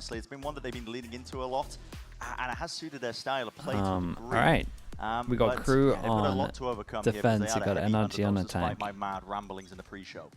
honestly. It's been one that they've been leaning into a lot, and it has suited their style of play. All right. We got KRU on defense. We got NRG on attack. My mad ramblings in the pre-show.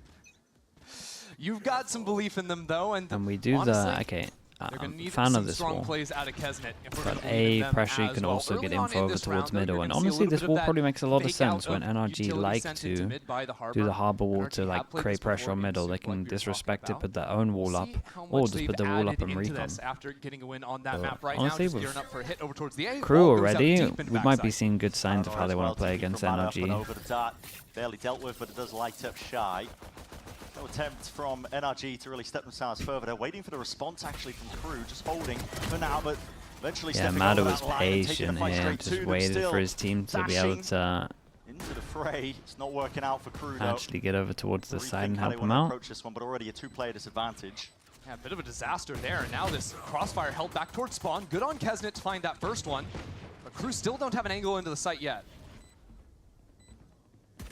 You've got some belief in them, though, and we do honestly, the okay. I'm a fan some of this strong wall. plays out of Kesnet if we're But gonna believe in them pressure, you as can well. also Early get on info in over this towards round, middle. you're And gonna see a honestly, little this bit wall of probably that makes a lot of fake sense out when of NRG utility like sent to into mid by the do the harbor. harbor wall NRG to have like played create this pressure before on in middle. They Soup, like can we were disrespect talking it, put about. their own wall We'll up, see how or much just they've put the wall up added and into recon. this after getting a win on that So, map right honestly, now. Just with gearing up for a hit over towards the A. KRU Ball goes out already, deep in we might be backside. seeing good signs of how they want to play against NRG. Over the dart, barely dealt with, but it does light up Shy. No attempt from NRG to really step themselves further. They're waiting for the response actually from KRU, just holding for now, but eventually stepping Mado over was that line and taking the patient fight here, straight just to them. waited Still for his team to be able to into the fray. It's not working out for KRU though. actually get over towards the side and How help they him want to out. approach this one, but already a two-player disadvantage. Yeah, a bit of a disaster there. And now this crossfire held back towards spawn. Good on Kesnet to find that first one. But KRU still don't have an angle into the site yet.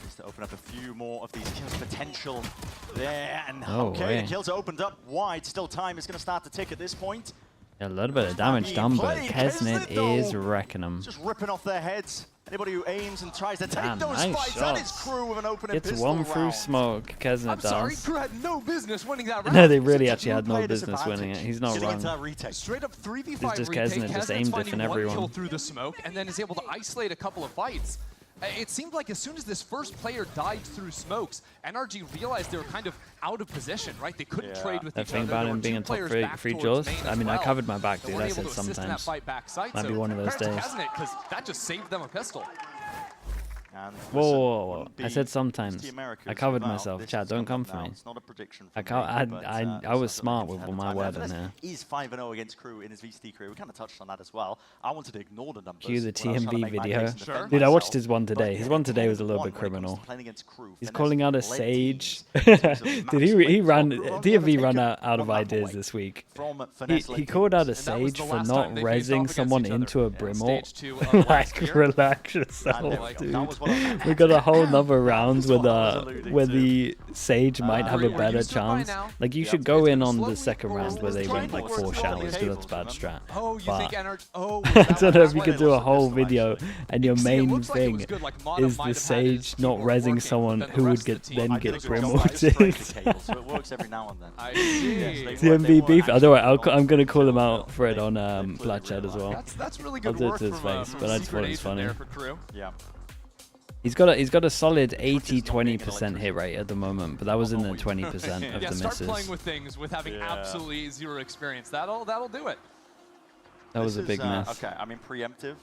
Just to open up a few more of these kills potential there. And Oh, okay, yeah. the kills opened up wide. Still time is going to start to tick at this point. A little bit of damage done, but Played. Kesnet Kesnet, is though, wrecking them. just ripping off their heads. Anybody who aims and tries to take Damn, those nice fights, that is shots. KRU with an opening Gets pistol one through round. smoke, Kesnet I'm sorry, does. KRU had no business winning that round. No, they really It's a actually had no two-player business winning it. disadvantage. He's not Getting wrong. into that retake. Straight up 3v5 It's just retake. Kesnet just Kesnet's aimed finding different one everyone. kill through the smoke and then is able to isolate a couple of fights. It seemed like as soon as this first player died through smokes, NRG realized they were kind of out of position, right? They couldn't trade with That each thing other. about There him were being two in top players back free towards jaws. main I as mean, I well. covered my back, They dude. weren't I able said to assist in that sometimes. fight backside, Might so be one of those congrats to days. Kesnet, because that just saved them a pistol. And Whoa, listen, whoa, whoa. wouldn't I be said just sometimes. the Americas I covered without myself. this Chat, don't come coming for now. me. It's not a prediction I from can't. me, but, I was so smart looking with for my time. word in Nevertheless, here. He's 5-0 against KRU in his VCT career. We kind of touched on that as well. I wanted to ignore the numbers. Cue the when I was trying to TMV make my video. case and defend Dude, I watched myself. his one today. But His yeah, one today was a little 10-1 bit when it comes to criminal. playing against KRU. He's Finesse calling out a led Sage. teams in terms of Dude, match he wins. ran. KRU only ever DMV ran taken out of one map ideas away this week. from He finesse-led called out a teams. And that was Sage the for last not time they faced off rezzing against someone each other. into a Yeah, Brimble. stage 2 of last Like, year. relax And yourself, that dude. was what I was We got a whole nother round That's with what I was alluding where to. the Sage might have a we're better used to it by chance. now. Like, you Yeah. should go It's in gonna on the slowly second roll round where they towards went like the 4 wall. showers, because Cables, that's bad strat. Oh, you But think NRG? Oh, I don't know if you way could they do a lost the whole pistol, video actually. and your See, it main looks like it was thing good, like Mata is might the have had his Sage not keyboard rezzing working, someone but then who the would rest of get the team- then I get did a good job. Brimble. I just break the cable, so it works every now and then. I see. Yes, they were- TMV were beef. actually Otherwise, on I'm gonna call him the out for it field. on They clearly Black Chat as well. realized. That's really I'll good do it work to his from, face, from but I just Secret thought it was Agent funny. there for KRU. Yeah. He's got a solid 80-20% hit rate at the moment, but that was in the 20% of Yeah, the start playing misses. with things with having Yeah. absolutely zero experience. That'll do it. That was a This big is, miss. Okay, I mean preemptive.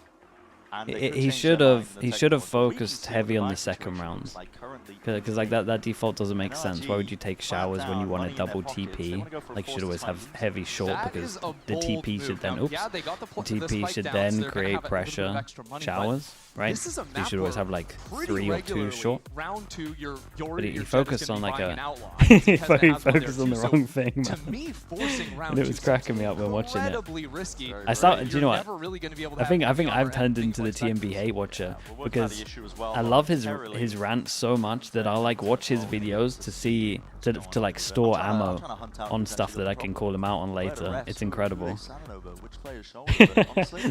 And they could He change should their have mind in the he should second have one, but we can focused see what heavy the on the buy second situation round. looks like currently. Because like that default doesn't make sense. Why would you take NRG showers when you want to flat down, double money in their pockets. They TP? wanna go for a Like, should forced always have fight. heavy short That because is a the bold TP should move. then Now, oops. yeah, they got The this TP fight should down, then so they're gonna create have a little bit of pressure extra money, but showers, right? This is a You map should always where have like pretty 3 or 2 regularly, short. Round 2, your But he jet is focused gonna on be like buying a an outlaw. he Kesnet has one there focused on too, the so wrong thing, To man. me, forcing round And it 2 was cracking me seems up when watching it. incredibly risky. I started. Do you know You're what? never really gonna be able to I think have I've PR turned and into the things like TMB that. hate watcher We'll work out the because issue as well I love his momentarily. rants so much that I'll like watch his videos to see to like store ammo on stuff that I can call him out on later. It's incredible.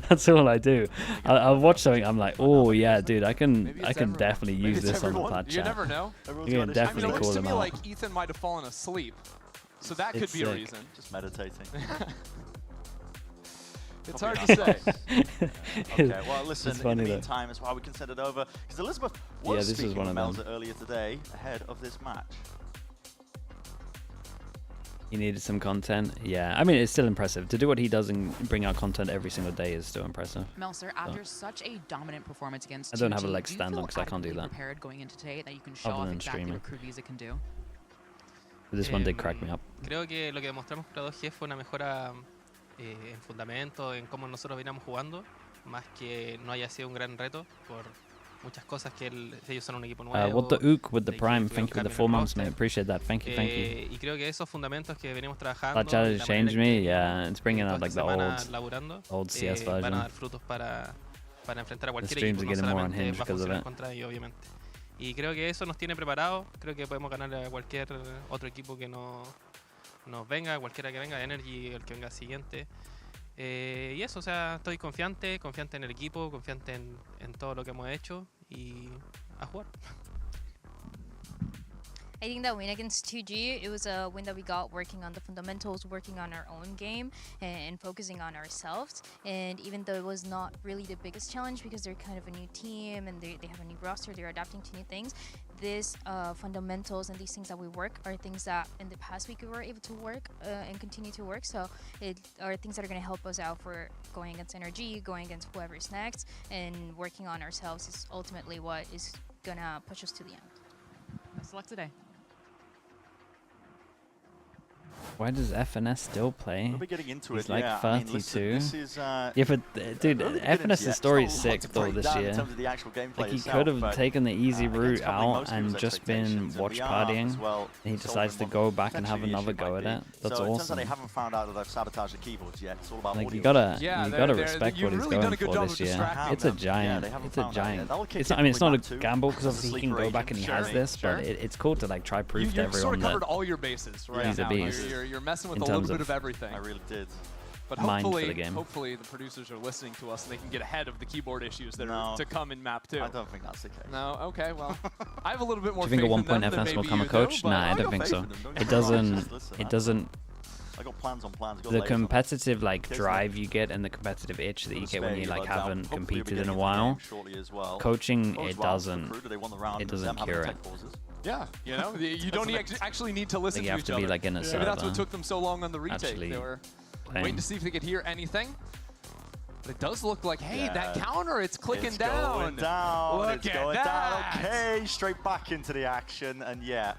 That's all I do. I'll watch something. I'm like, oh yeah, dude, I can definitely use this on the plat You chat. never know. You can I mean, definitely it looks call to him me out. like Ethan might have fallen asleep, so that could It's be a sick. reason. Just meditating. It's hard to say. Okay, well, listen, It's in funny the though. meantime, as well, we can send it over. Because Elizabeth Yeah, was this is speaking one with of them. Melza earlier today ahead of this match. He needed some content. Yeah, I mean, it's still impressive. To do what he does and bring out content every single day is still impressive. Melzer, after such a dominant performance against I don't have a 2G, leg do you stand feel on 'cause I can't do adequately that. prepared going into today that you can show Other off than exactly streaming. what Crew Visa can do? But this one did crack me up. Creo que lo que demostramos para 2G fue una mejora en fundamento, en cómo nosotros veníamos jugando, más que no haya sido un gran reto por muchas cosas que ellos son un equipo nuevo. What the ook with the de que Prime? tuvieron Thank you for the cambio en 4 el months, roster. mate. Appreciate that. Thank you, thank you. Y creo que esos fundamentos que venimos trabajando, That chat y has la changed manera en me. que Yeah, it's bringing toda out like esta the semana old laburando, CS van a version. dar frutos para enfrentar a cualquier streams equipo, are no getting more solamente unhinged va a because of funcionar it. contra ellos, obviamente. Y creo que eso nos tiene preparados, creo que podemos ganar a cualquier otro equipo que nos venga, cualquiera que venga, NRG, el que venga siguiente. Y eso, o sea, estoy confiante en el equipo, confiante en todo lo que hemos hecho y a jugar. I think that win against 2G, it was a win that we got working on the fundamentals, working on our own game, and focusing on ourselves. And even though it was not really the biggest challenge because they're kind of a new team and they have a new roster, they're adapting to new things, these fundamentals and these things that we work are things that in the past week we were able to work and continue to work. So it are things that are going to help us out for going against NRG, going against whoever is next, and working on ourselves is ultimately what is going to push us to the end. Best of luck today. Why does FNS still play? We'll be getting into He's it. like yeah, 32. I mean, listen, this is, Yeah, but dude, early beginnings FNS's yet. story It's is not a lot sick to though break this down in year. terms of the actual gameplay Like he itself, could have but, taken the easy route against probably out most and people's just been expectations, and watch we are partying. as well And he decides to solving go what back and have potentially the another issue go might at be. it. That's so it turns out awesome. they haven't found out that they've sabotaged the keyboards yet. It's all about Like audio. you gotta Yeah, respect you've what he's really done going a good for job this of year. distracting It's a them. giant. they haven't It's a found out yet. giant. That'll kick It's in not, I mean, it's not with a that too. gamble because It's a obviously he can sleeper go back and agent. he has Sure, this, sure. but it's cool to like try prove to You've sort everyone of that covered all your bases right He's a now. beast. You're messing with in a little terms bit of- of everything. I really did. But mind for hopefully, the game. hopefully the producers are listening to us and they can get ahead of the keyboard issues that No. are to come in map 2. I don't think that's the case. No, okay, well, I have a little bit more Do you think faith at one in point them than FNS will maybe become a you coach? do, but Nah, I I don't got think faith so. in them, don't It get me wrong, doesn't. just listen, It I- doesn't. I got plans on plans. I got The layers on it. competitive like Kismet. drive you get and the competitive itch that you get when you like haven't Hopefully we'll be competed in getting a into the while. game shortly as well. Coaching Goes it well for doesn't. Crew, they won the round, It and doesn't them having cure tech it. pauses. Yeah, you know, you don't actually need to listen Like, to you have each to other. be like in a Maybe server. that's what took them so long on the retake. Actually They were playing. waiting to see if they could hear anything. But it does look like, hey, Yeah. that counter, it's clicking It's down. going down. Look It's at going that. down. Okay, straight back into the action, and yeah.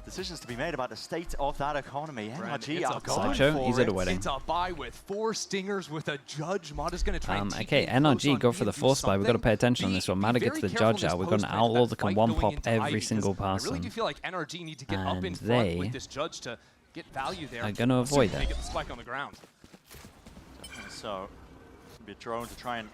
Decisions to be made about the state of that economy. NRG it's are a going Sideshow, for he's at a it. wedding. It's a buy with 4 stingers with a judge. Mada's going to try and Okay, TP close NRG on go E for the and do force buy. We've got to pay attention on something. this one. Be Mada very gets the careful judge in out. this We've got an post-plant, outlaw that that can fight one going pop into I every because single I really person. do feel like NRG need to get up in And front they with this judge to get value there. are gonna avoid Assuming it. They get the spike on the ground. So, it's going to be a drone to try and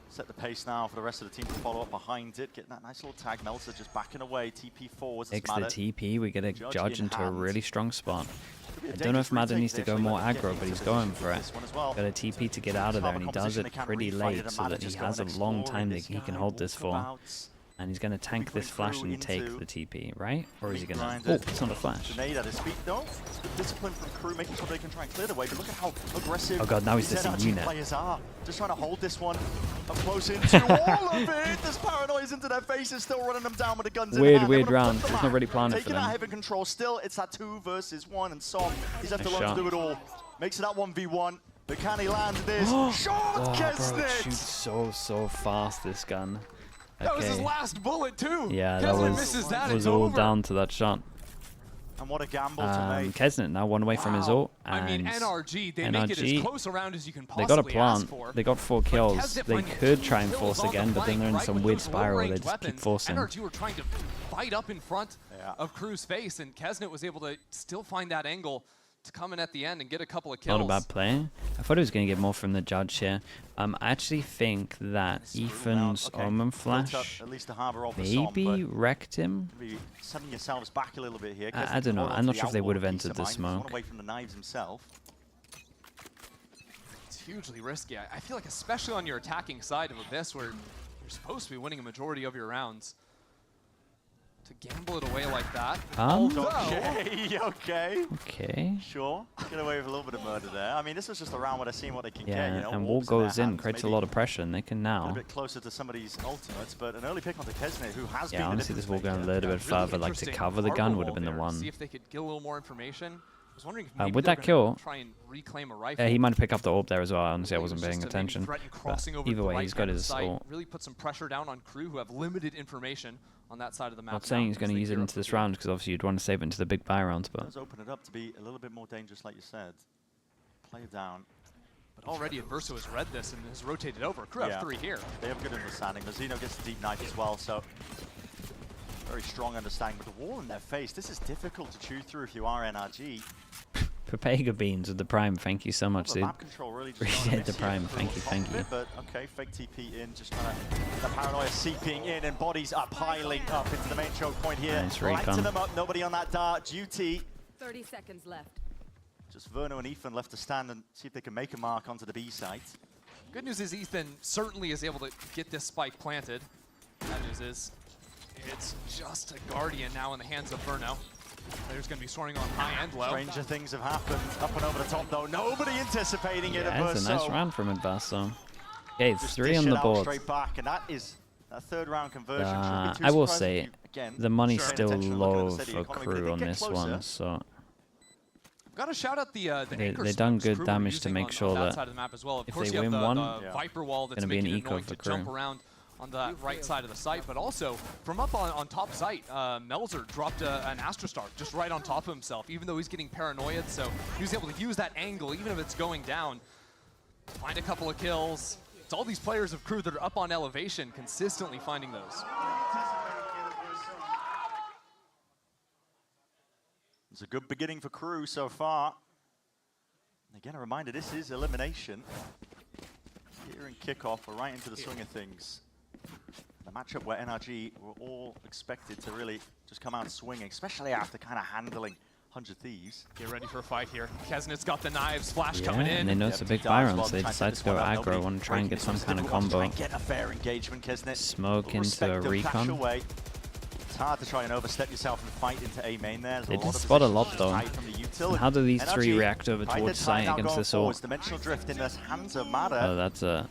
set the pace now for the rest of the team to follow up behind it. Getting that nice little tag. Meltzer just backing away. TP forwards. Takes the TP. We get a Judge judge in into a hand. really strong spot. Could be a I don't know if dangerous Mada retake. needs to They go actually more might get aggro, into but he's position going with for it. this one as well. Got a TP to get out of there, and he does it pretty late so that he has a long time that he can hold this for. And he's going to tank this flash and take the TP, right? Or is he going to... Oh, it's not a flash. Grenade at his feet, though. It's good discipline from Crew, making sure they can try and clear the way. But look at how aggressive Oh god, now he's these just a NRG unit. players are. Just trying to hold this one up close into all of it. There's paranoias into their faces, still running them down with the guns in hand. They Weird wanna round. flip them It's not out. really planted for Taking that them. heavy control still. It's that 2 versus 1, and Som, he's left Nice alone shot. to do it all. Makes it that 1v1. But can he land this? Shot, Oh, bro, it Kesnet! shoots so fast, this gun. That was his Okay. last bullet, too. Yeah, that Kesnet was, misses that, was it's all over. down to that shot. And what a gamble to make. Kesnet now one away from his Wow. ult. I mean, And NRG, they make it NRG, as close around as you can they possibly got a plant. ask for. They got 4 kills. Kesnet They finding could 2 try and kills force on the again, but then they're in flank, some right, weird with those spiral where they low-range just keep weapons. forcing. NRG were trying to fight up in front Yeah. of Crew's face, and Kesnet was able to still find that angle to come in at the end and get a couple of kills. Not a bad play. I thought he was going to get more from the judge here. I actually think that Ethan's Omen Flash At least the harbor of the Som, maybe but wrecked him. be setting yourselves back a little bit here. I don't know. I'm not sure if they would have entered the He's smoke. one away from the knives himself. It's hugely risky. I feel like especially on your attacking side of Abyss where you're supposed to be winning a majority of your rounds, to gamble it away like that. Okay, okay. Okay. Sure. Get away with a little bit of murder there. I mean, this was just a round where they're seeing what they can get, Yeah, you know. and Wall Warps in their goes in, hands, creates a maybe lot of pressure, and they can a now. bit closer to somebody's ultimates, but an early pick onto Kesnet, who has been Yeah, the honestly, this difference wall going a maker. little bit further, like to interesting cover the gun harbor would have wall been the there, one. See if they could get a little more information. I was wondering if maybe with they were that gonna kill, try and reclaim a rifle. He might have picked up the orb there as well. Honestly, I It was wasn't just paying to maybe attention. threaten But crossing over either to the way, he's got right-hand his side, ult. really put some pressure down on Crew, who have limited information on that side of the map. Not saying now he's going as to they use it gear up into for this the- round because obviously you'd want to save it into the big buy rounds, It but does open it up to be a little bit more dangerous, like you said. Play it down. But already Adverso has read this and has rotated over. Crew have 3 here. They have good understanding. Mazzino gets the deep knife as well, so very strong understanding. But the wall in their face, this is difficult to chew through if you are NRG. Papega Beans with the Prime, thank you so much, The dude. map control really just Appreciate going to the miss here Prime, for thank on you, top thank of you. it, But okay, fake TP in, just trying to, the paranoia seeping in, and bodies are piling up into the main choke point here. Nice Lighting recon. them up, nobody on that dart. Duty 30 seconds left. Just Verno and Ethan left to stand and see if they can make a mark onto the B site. Good news is Ethan certainly is able to get this spike planted. Bad news is it's just a Guardian now in the hands of Verno. Players going to be soaring on high and low. Stranger things have happened. Up and over the top though. Nobody anticipating it. Yeah, it's a nice round from Adverso. Okay, it's just 3 on the board. Straight back, and that is that third round conversion. I will say, the money's still low for KRU on this one, so Got to shout out the anchor they've done smokes good KRU damage were to using make on sure that that side of the map as well. Of if course, they you have win the, one, the Viper wall that's gonna be an making it eco annoying for to jump KRU. around on the right side of the site, but also from up on top site, Melzer dropped an Astrostar just right on top of himself, even though he's getting paranoid, so he was able to use that angle, even if it's going down, find a couple of kills. It's all these players of KRU that are up on elevation, consistently finding those. It's a good beginning for KRU so far. Again, a reminder, this is elimination. Here in kickoff, we're right into the swing of things. The matchup where NRG were all expected to really just come out swinging, especially after kind of handling 100 Thieves. Get ready for a fight here. Kesnet's got the knives, Flash coming in. And they know it's a big buy round, so they decide to go aggro and try and get some kind of combo. Get a fair engagement, Kesnet. Smoke into a recon. It's hard to try and overstep yourself and fight into A main there. They did spot a lot though. And how do these three react over towards site against this ult? Dimensional drift in this hands of Matter. Oh, that's a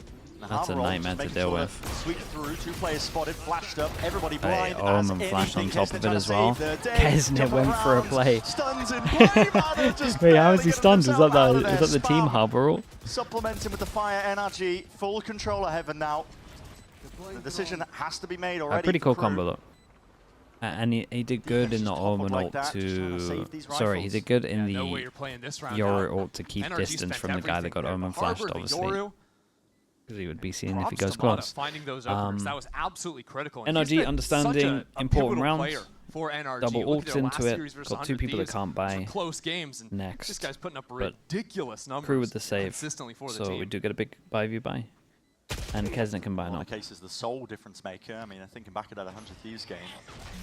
nightmare to deal with. Sweep through, 2 players spotted, flashed up, everybody blind. Omen flashed on top of it as well. Kesnet went for a play. Wait, how is he stunned? Is that the team harbor ult? Supplementing with the fire NRG, full control of heaven now. The decision has to be made already. A pretty cool combo though. And he did good in the Omen ult to... Sorry, he did good in the Yoru ult to keep distance from the guy that got Omen flashed, obviously. Because he would be seen if he goes close. That was absolutely critical. NRG understanding important rounds. For NRG. Double ults into it. Got 2 people that can't buy close games, and next. This guy's putting up ridiculous numbers. KRU with the save. Consistently for the so team. we do get a big buy view buy. And Kesnet can buy now. In the case is the sole difference maker. I mean, thinking back at that 100 Thieves game.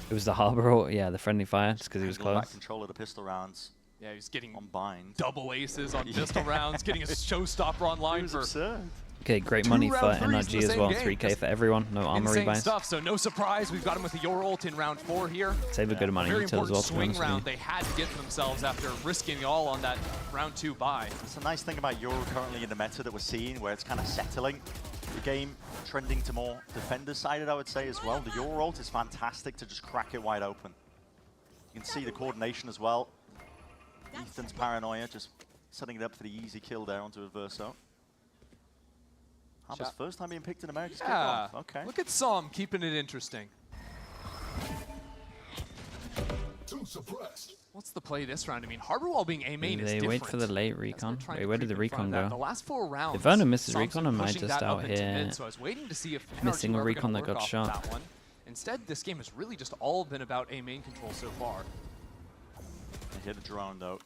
It was the Harbor ult, yeah, the friendly fire, just because he was close. Back control of the pistol rounds. Yeah, he's getting on bind. Double aces on pistol rounds, getting a showstopper online for absurd. Okay, great money for NRG as well. 3K for everyone, no armory buys. Stuff, so no surprise, we've got him with the Yoru ult in round 4 here. Save a good amount of util as well, to be honest with you. They had to get for themselves after risking it all on that round 2 buy. It's a nice thing about Yoru currently in the meta that we're seeing, where it's kind of settling. The game trending to more defender-sided, I would say, as well. The Yoru ult is fantastic to just crack it wide open. You can see the coordination as well. Ethan's paranoia, just setting it up for the easy kill there onto Adverso. Harbor's first time being picked in America's kickoff. Okay. Look at Som keeping it interesting. What's the play this round? I mean, Harbor Wall being A main is different. They wait for the late recon. Wait, where did the recon go? The last 4 rounds, if Verno misses recon, I might just out here so I was waiting to see if missing a recon that got shot. Instead, this game has really just all been about A main control so far. They hit a drone though.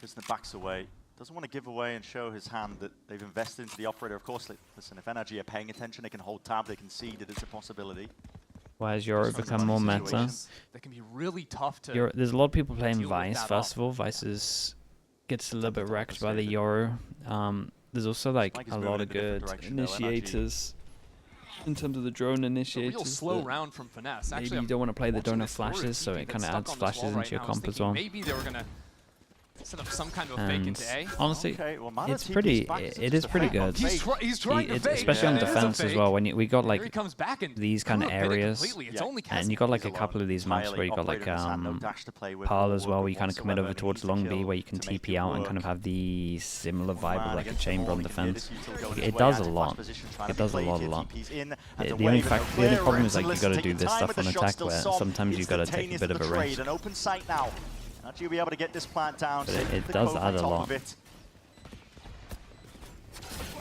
Kisner backs away. Doesn't want to give away and show his hand that they've invested into the operator. Of course, listen, if NRG are paying attention, they can hold tab, they can see that it's a possibility. Why has Yoru become more meta? That can be really tough to. There's a lot of people playing Vice, first of all. Vice gets a little bit wrecked by the Yoru. There's also like a lot of good initiators. In terms of the drone initiators. A real slow round from Finesse. Maybe you don't want to play the donor flashes, so it kind of adds flashes into your comp as well. Maybe they were going to set up some kind of a fake into A. Honestly, it's pretty. It is pretty good. He's trying to fake. Especially on defense as well. When we got like these kind of areas, yeah. and you got like a couple of these maps where you got like Parl as well, where you kind of commit over towards long B, where you can TP out and kind of have the similar vibe of like a chamber on defense. It does a lot. It does a lot. The only problem is like you got to do this stuff on attack, where sometimes you got to take a bit of a risk. You'll be able to get this plant down. But it does add a lot.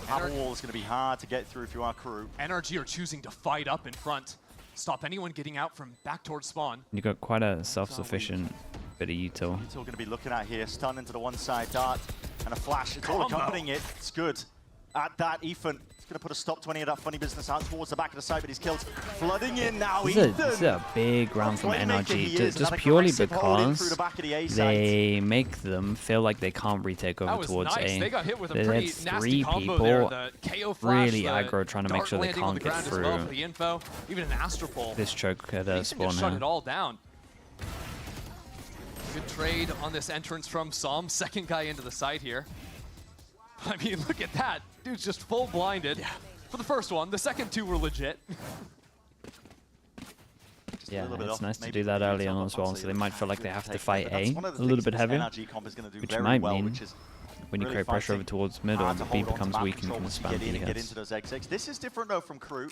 Hammer wall is going to be hard to get through if you are KRU. NRG are choosing to fight up in front, stop anyone getting out from back towards spawn. You got quite a self-sufficient bit of util. Util going to be looking at here, stun into the one side, dart, and a flash. It's all accompanying it. It's good. At that, Ethan He's going to put a stop to any of that funny business out towards the back of the site, but he's killed. Flooding in now, This is a big round from NRG, just purely because they make them feel like they can't retake over towards A. They got hit with a They pretty had nasty 3 combo people there. The KO flash, really the aggro, trying to make dart sure they landing on can't the get ground as well through for the info. Even an Astropole. this choke at Ethan spawn just shut here. it all down. Good trade on this entrance from Som. Second guy into the site here. I mean, look at that. Dude's just full blinded. Yeah. For the first one, the second 2 were legit. Yeah, it's nice to do that early on as well, so they might feel like they have to fight A a little bit heavier, which might mean when you create pressure over towards middle, the B becomes weak and can spam B hits. This is different though from KRU.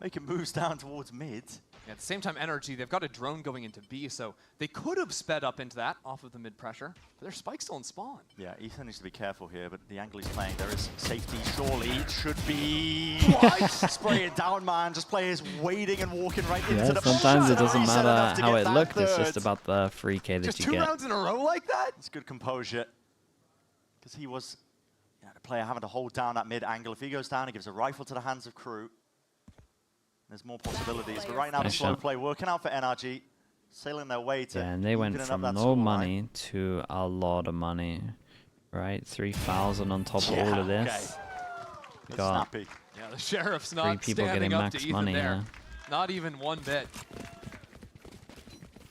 Making moves down towards mid. At the same time, NRG, they've got a drone going into B, so they could have sped up into that off of the mid pressure, but their spike's still in spawn. Yeah, Ethan needs to be careful here, but the angle he's playing, there is safety, surely. It should be... What? Spray it down, man. Just players waiting and walking right into the... Sometimes it doesn't matter how it looked, it's just about the free K that just you two get. rounds in a row like that? It's good composure. Because he was the player having to hold down that mid angle. If he goes down, he gives a rifle to the hands of KRU. There's more possibilities, but right now the slow play working out for NRG, sailing their way to... Yeah, and they went from no money to a lot of money, right? 3,000 on top of all of this. We got snappy. Yeah, the sheriff's 3 not people getting standing up to max Ethan money there. here. Not even one bit.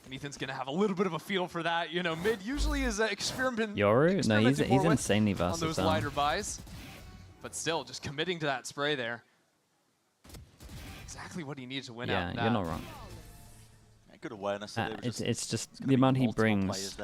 And Ethan's gonna have a little bit of a feel for that. You know, mid usually is Yoru? No, he's insanely on those versatile. lighter buys. But still, just committing to that spray there. Exactly what he needs to win out. Yeah, you're not wrong. Good awareness. It's just the amount he brings.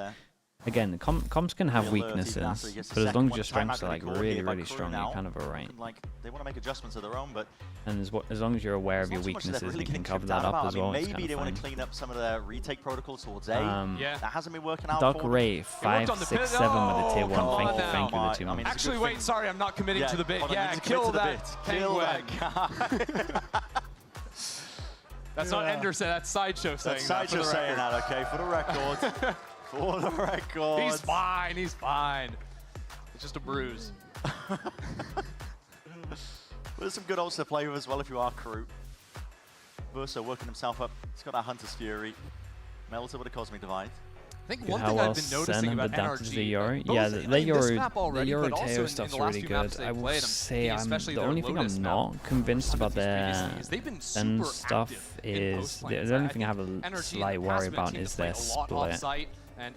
Again, comps can have weaknesses, but as long as your strengths are like really strong, you're kind of alright. Like they want to make adjustments of their own, but and as long as you're aware of your weaknesses, and you can cover that up as well. Maybe they want to clean up some of their retake protocols towards A. Yeah, that hasn't been working out. Doc Ray 5, 6, 7 with a tier 1. Thank you, the 2 months. Actually, wait, sorry, I'm not committing to the bit. Yeah, kill that. Kill that guy. That's not Ender saying, that's Sideshow saying that. Sideshow saying that, okay, for the record. For the record. He's fine, he's fine. It's just a bruise. There's some good ults to play with as well if you are KRU. Verso working himself up. He's got that Hunter's Fury. Melter with a Cosmic Divide. I think one thing I've been noticing about NRG, yeah, the Yoru Teo stuff's really good. I will say the only thing I'm not convinced about their Zen stuff is, the only thing I have a slight worry about is their split.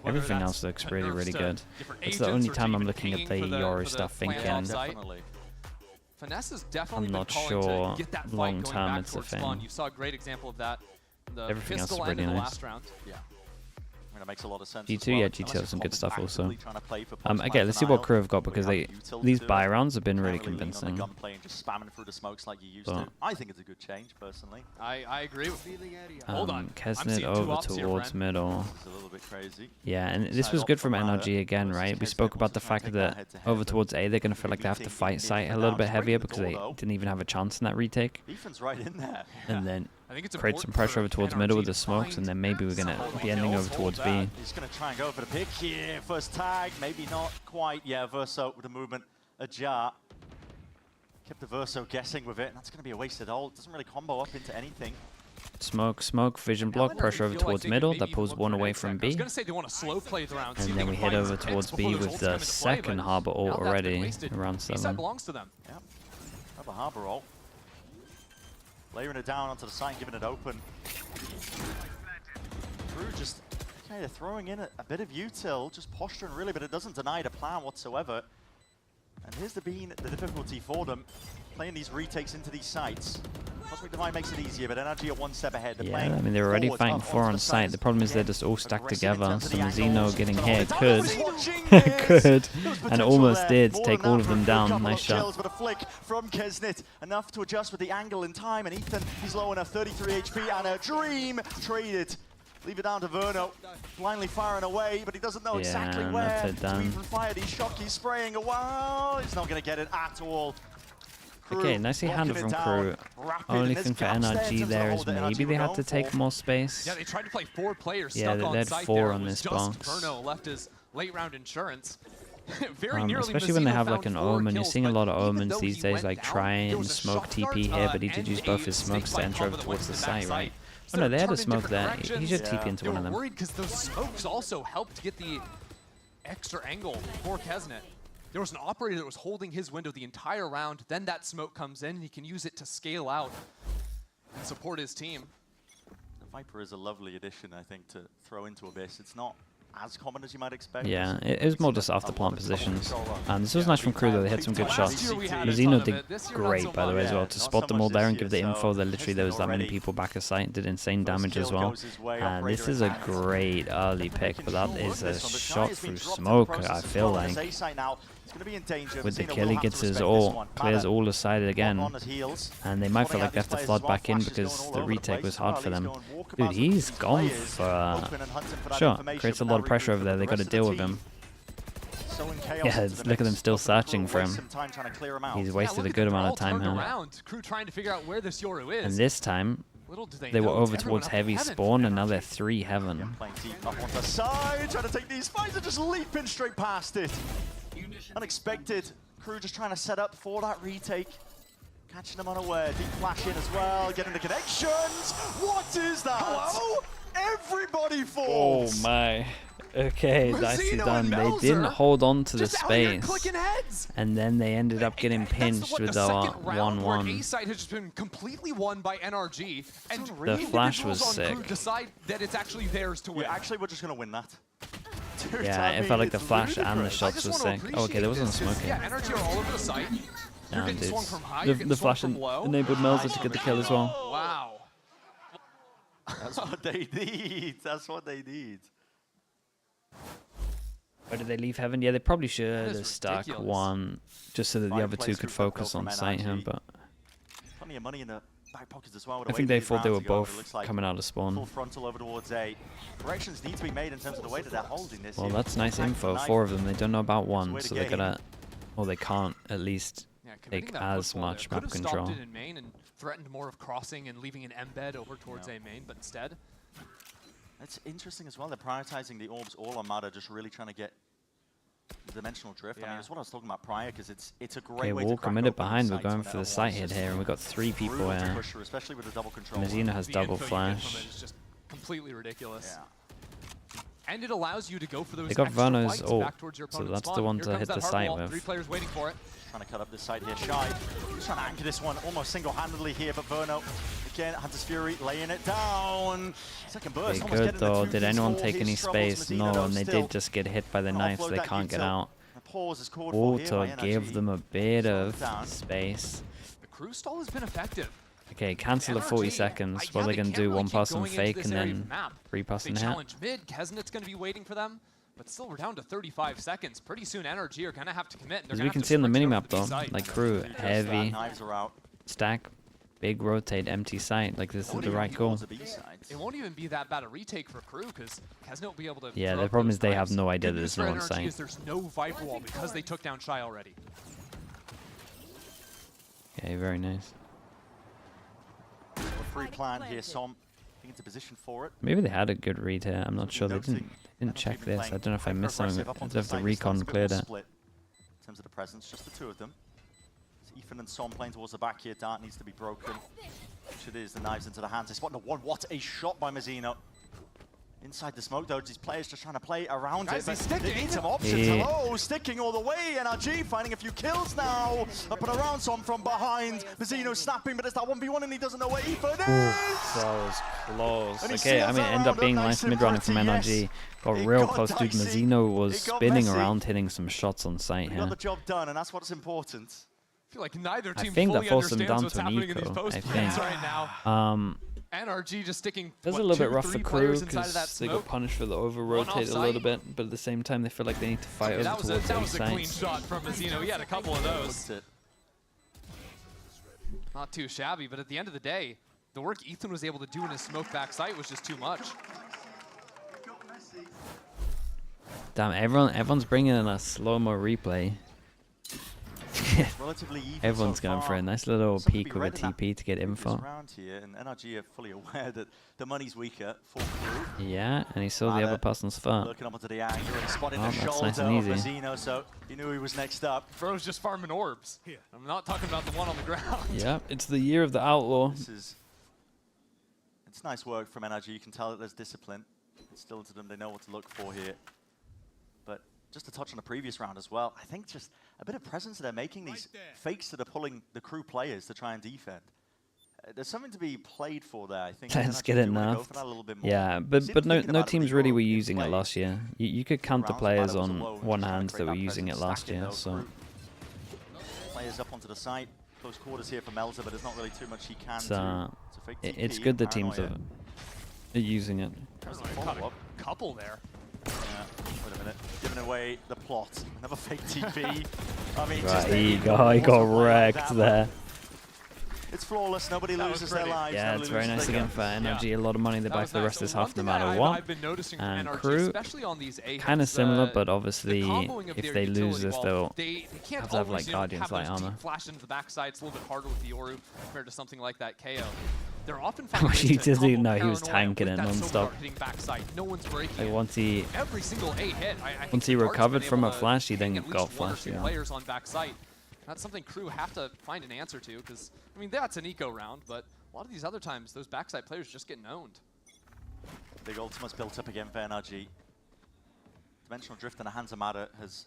Everything else looks really good. It's the only time I'm looking at the Yoru stuff thinking, Finesse is definitely I'm not sure long term it's a thing. You saw a great example of that. Everything else is really nice. Yeah. That makes a lot of sense. G2, yeah, G2 has some good stuff also. Okay, let's see what KRU have got, because these buy rounds have been really convincing. Just spamming through the smokes like you used to. I think it's a good change, personally. I agree. Hold on. Kesnet over towards middle. It's a little bit crazy. Yeah, and this was good from NRG again, right? We spoke about the fact that over towards A, they're going to feel like they have to fight site a little bit heavier because they didn't even have a chance in that retake. Ethan's right in there. And then create some pressure over towards middle with the smokes, and then maybe we're going to be ending over towards B. He's going to try and go for the pick here. First tag, maybe not quite. Yeah, Verso with the movement ajar. Kept the Verso guessing with it, and that's going to be a wasted ult. Doesn't really combo up into anything. Smoke, vision block, pressure over towards middle. That pulls one away from B. I was say they want to slow play the round, and then we head over towards B with the second Harbor ult already, around 7. belongs to them. Yep. Have a Harbor ult. Layering it down onto the side, giving it open. KRU just, okay, they're throwing in a bit of util, just posturing really, but it doesn't deny the plan whatsoever. And here's the difficulty for them, playing these retakes into these sites. Cosmic Divide makes it easier, but NRG are one step ahead. Yeah, I mean, they're already fighting 4 on site. The problem is they're just all stacked together. So Zeno getting hit could, and almost did, take all of them down. Nice shot. But a flick from Kesnet, enough to adjust with the angle in time, and Ethan, he's low enough, 33 HP, and a dream traded. Leave it down to Verno, blindly firing away, but he doesn't know exactly where to even fire these shock. He's spraying a while. He's not going to get it at all. Okay, nicely handled from KRU. Only thing for NRG there is maybe they had to take more space. Yeah, they tried to play 4 players yeah, stuck on they had site 4 there. on this just box. Verno left his late round insurance. Very nearly especially when they Mazino have like found an 4 omen. You're kills, seeing a but lot of even omens though these he days, went like down, try there and was a smoke shock TP dart, here, but he did and use both a his smokes to snake enter bite over combo that towards went the to site, backside. right? So Oh no, they had a turned in smoke different there. He directions. should TP into They one were of them. worried because those smokes also helped get the extra angle for Kesnet. There was an operator that was holding his window the entire round. Then that smoke comes in, and he can use it to scale out and support his team. The Viper is a lovely addition, I think, to throw into Abyss. It's not as common as you might expect. Yeah, it was more just after plant positions. This was nice from Crew though, they hit some good shots. Mazino did great, by the way, as well, to spot them all there and give the info that literally there was that many people back at site, did insane damage as well. And this is a great early pick, but that is a shot through smoke, I feel like. With the kill, he gets his ult, clears all aside again, and they might feel like they have to flood back in because the retake was hard for them. Dude, he's gone for sure, creates a lot of pressure over there, they got to deal with him. Yeah, look at them still searching for him. He's wasted a good amount of time here. And this time, they were over towards heavy spawn, and now they're 3 heaven. Trying to take these fights and just leaping straight past it. Unexpected. Crew just trying to set up for that retake. Catching them unaware. Deep flash in as well. Getting the connections. What is that? Hello? Everybody falls. Oh my. Okay, nicely done. They didn't hold on to the space. And then they ended up getting pinched with the 1-1. A-site has just been completely won by NRG. And the flash was sick. Decide that it's actually theirs to win. Actually, we're just going to win that. Dude, yeah, it felt like the flash and the shots were sick. Oh, okay, there wasn't smoking. Yeah, NRG are all over the site. Damn, dude. The flash enabled Melzer to get the kill as well. Wow. That's what they need. That's what they need. Or did they leave heaven? Yeah, they probably should have stuck one just so that the other two could focus on sight here, but plenty of money in the back pockets as well. I think they thought they were both coming out of spawn. Full frontal over towards A. Corrections need to be made in terms of the way that they're holding this. Well, that's nice info. 4 of them. They don't know about one, so they're gonna, well, they can't at least take as much map control. Could have stopped it in main and threatened more of crossing and leaving an embed over towards A main, but instead. It's interesting as well. They're prioritizing the orbs all on Mada, just really trying to get the dimensional drift. I mean, it's what I was talking about prior, because it's a great way to walk a minute behind. We're going for the site hit here, and we've got 3 people here. Especially with the double control. Mazino has double flash. It's just completely ridiculous. Yeah. And it allows you to go for those. They got Verno's ult, so that's the one to hit the site with. 3 players waiting for it. Trying to cut up this side here. Shy. He's trying to anchor this one almost single-handedly here, but Verno, again, Hunter's Fury laying it down. Second burst. Pretty good though. Did anyone take any space? No, and they did just get hit by the knife, so they can't get out. Auto gave them a bit of space. The crew stall has been effective. Okay, cancel at 40 seconds. What are they going to do? One person fake and then 3 person hit? Challenge mid. Kesnet's going to be waiting for them. But still, we're down to 35 seconds. Pretty soon, NRG are going to have to commit. As we can see on the minimap, though, like Crew, heavy, stack, big rotate, empty site. Like, this is the right call. It won't even be that bad a retake for Crew, because Kesnet will be able to... Yeah, the problem is they have no idea that there's no one site. There's no Viper wall because they took down Shy already. Okay, very nice. Free plan here, Som. Into position for it. Maybe they had a good read here. I'm not sure. They didn't check this. I don't know if I missed something. I don't know if the recon cleared it. In terms of the presence, just the 2 of them. It's Ethan and Som playing towards the back here. Dart needs to be broken. Which it is. The knives into the hands. They spot the 1. What a shot by Mazino. Inside the smoke, though, these players just trying to play around it. They need some options. Hello, sticking all the way. NRG finding a few kills now. Up and around Som from behind. Mazino snapping, but it's that 1v1 and he doesn't know where Ethan is. That was close. Okay, I mean, it ended up being nice mid-running from NRG. Got real close, dude. Mazino was spinning around, hitting some shots on site here. Got the job done, and that's what's important. I feel like neither team that forced them down what's to an happening eco, in these post I plans think. right now. NRG just sticking. It was a little bit rough for Crew because they got punished for the over-rotate a little bit, but at the same time they feel like they need to fight over towards A that was a clean sites. shot from Mazino. He had a couple of those. Not too shabby, but at the end of the day, the work Ethan was able to do in his smoke back sight was just too much. Damn, everyone's bringing in a slow-mo replay. relatively even. Everyone's so going for far. a nice little Something to peek be with a read in that TP to get previous info. round here, and NRG are fully aware that the money's weaker for Crew. Yeah, and he saw the other person's foot. Looking up onto the angle and spotting the that's shoulder nice and of easy. Mazzino, so he knew he was next up. Bro's just farming orbs. I'm not talking about the one on the ground. Yeah, it's the year of the outlaw. It's nice work from NRG. You can tell that there's discipline instilled into them. They know what to look for here. But just to touch on the previous round as well, I think just a bit of presence that they're making, these fakes that are pulling the Crew players to try and defend. There's something to be played for there, I think. Let's get it nerfed. Yeah, but no teams really were using it last year. You could count the players on one hand that were using it last year, so... Players up onto the site. Close quarters here for Melzer, but there's not really too much he can do. It's good that teams are using it. Caught a couple there. Yeah, wait a minute. Giving away the plot. Another fake TP. I mean, right, he got wrecked there. It's flawless. Nobody loses their lives. Yeah, it's very nice again for NRG. A lot of money they buy for the rest of this half, no matter what. And Crew, kind of similar, but obviously, if they lose this, they'll have to have like Guardians light armor. Flash into the backside. It's a little bit harder with the Yoru compared to something like that KO. They're often he didn't know he was tanking it non-stop. No one's breaking. Like once he every single A hit. Once he recovered from a flash, he then got flashed. Yeah. Players on backside. That's something Crew have to find an answer to, because I mean that's an eco round, but a lot of these other times those backside players just get owned. Big ultimate's built up again for NRG. Dimensional Drift and a Hansa Matter has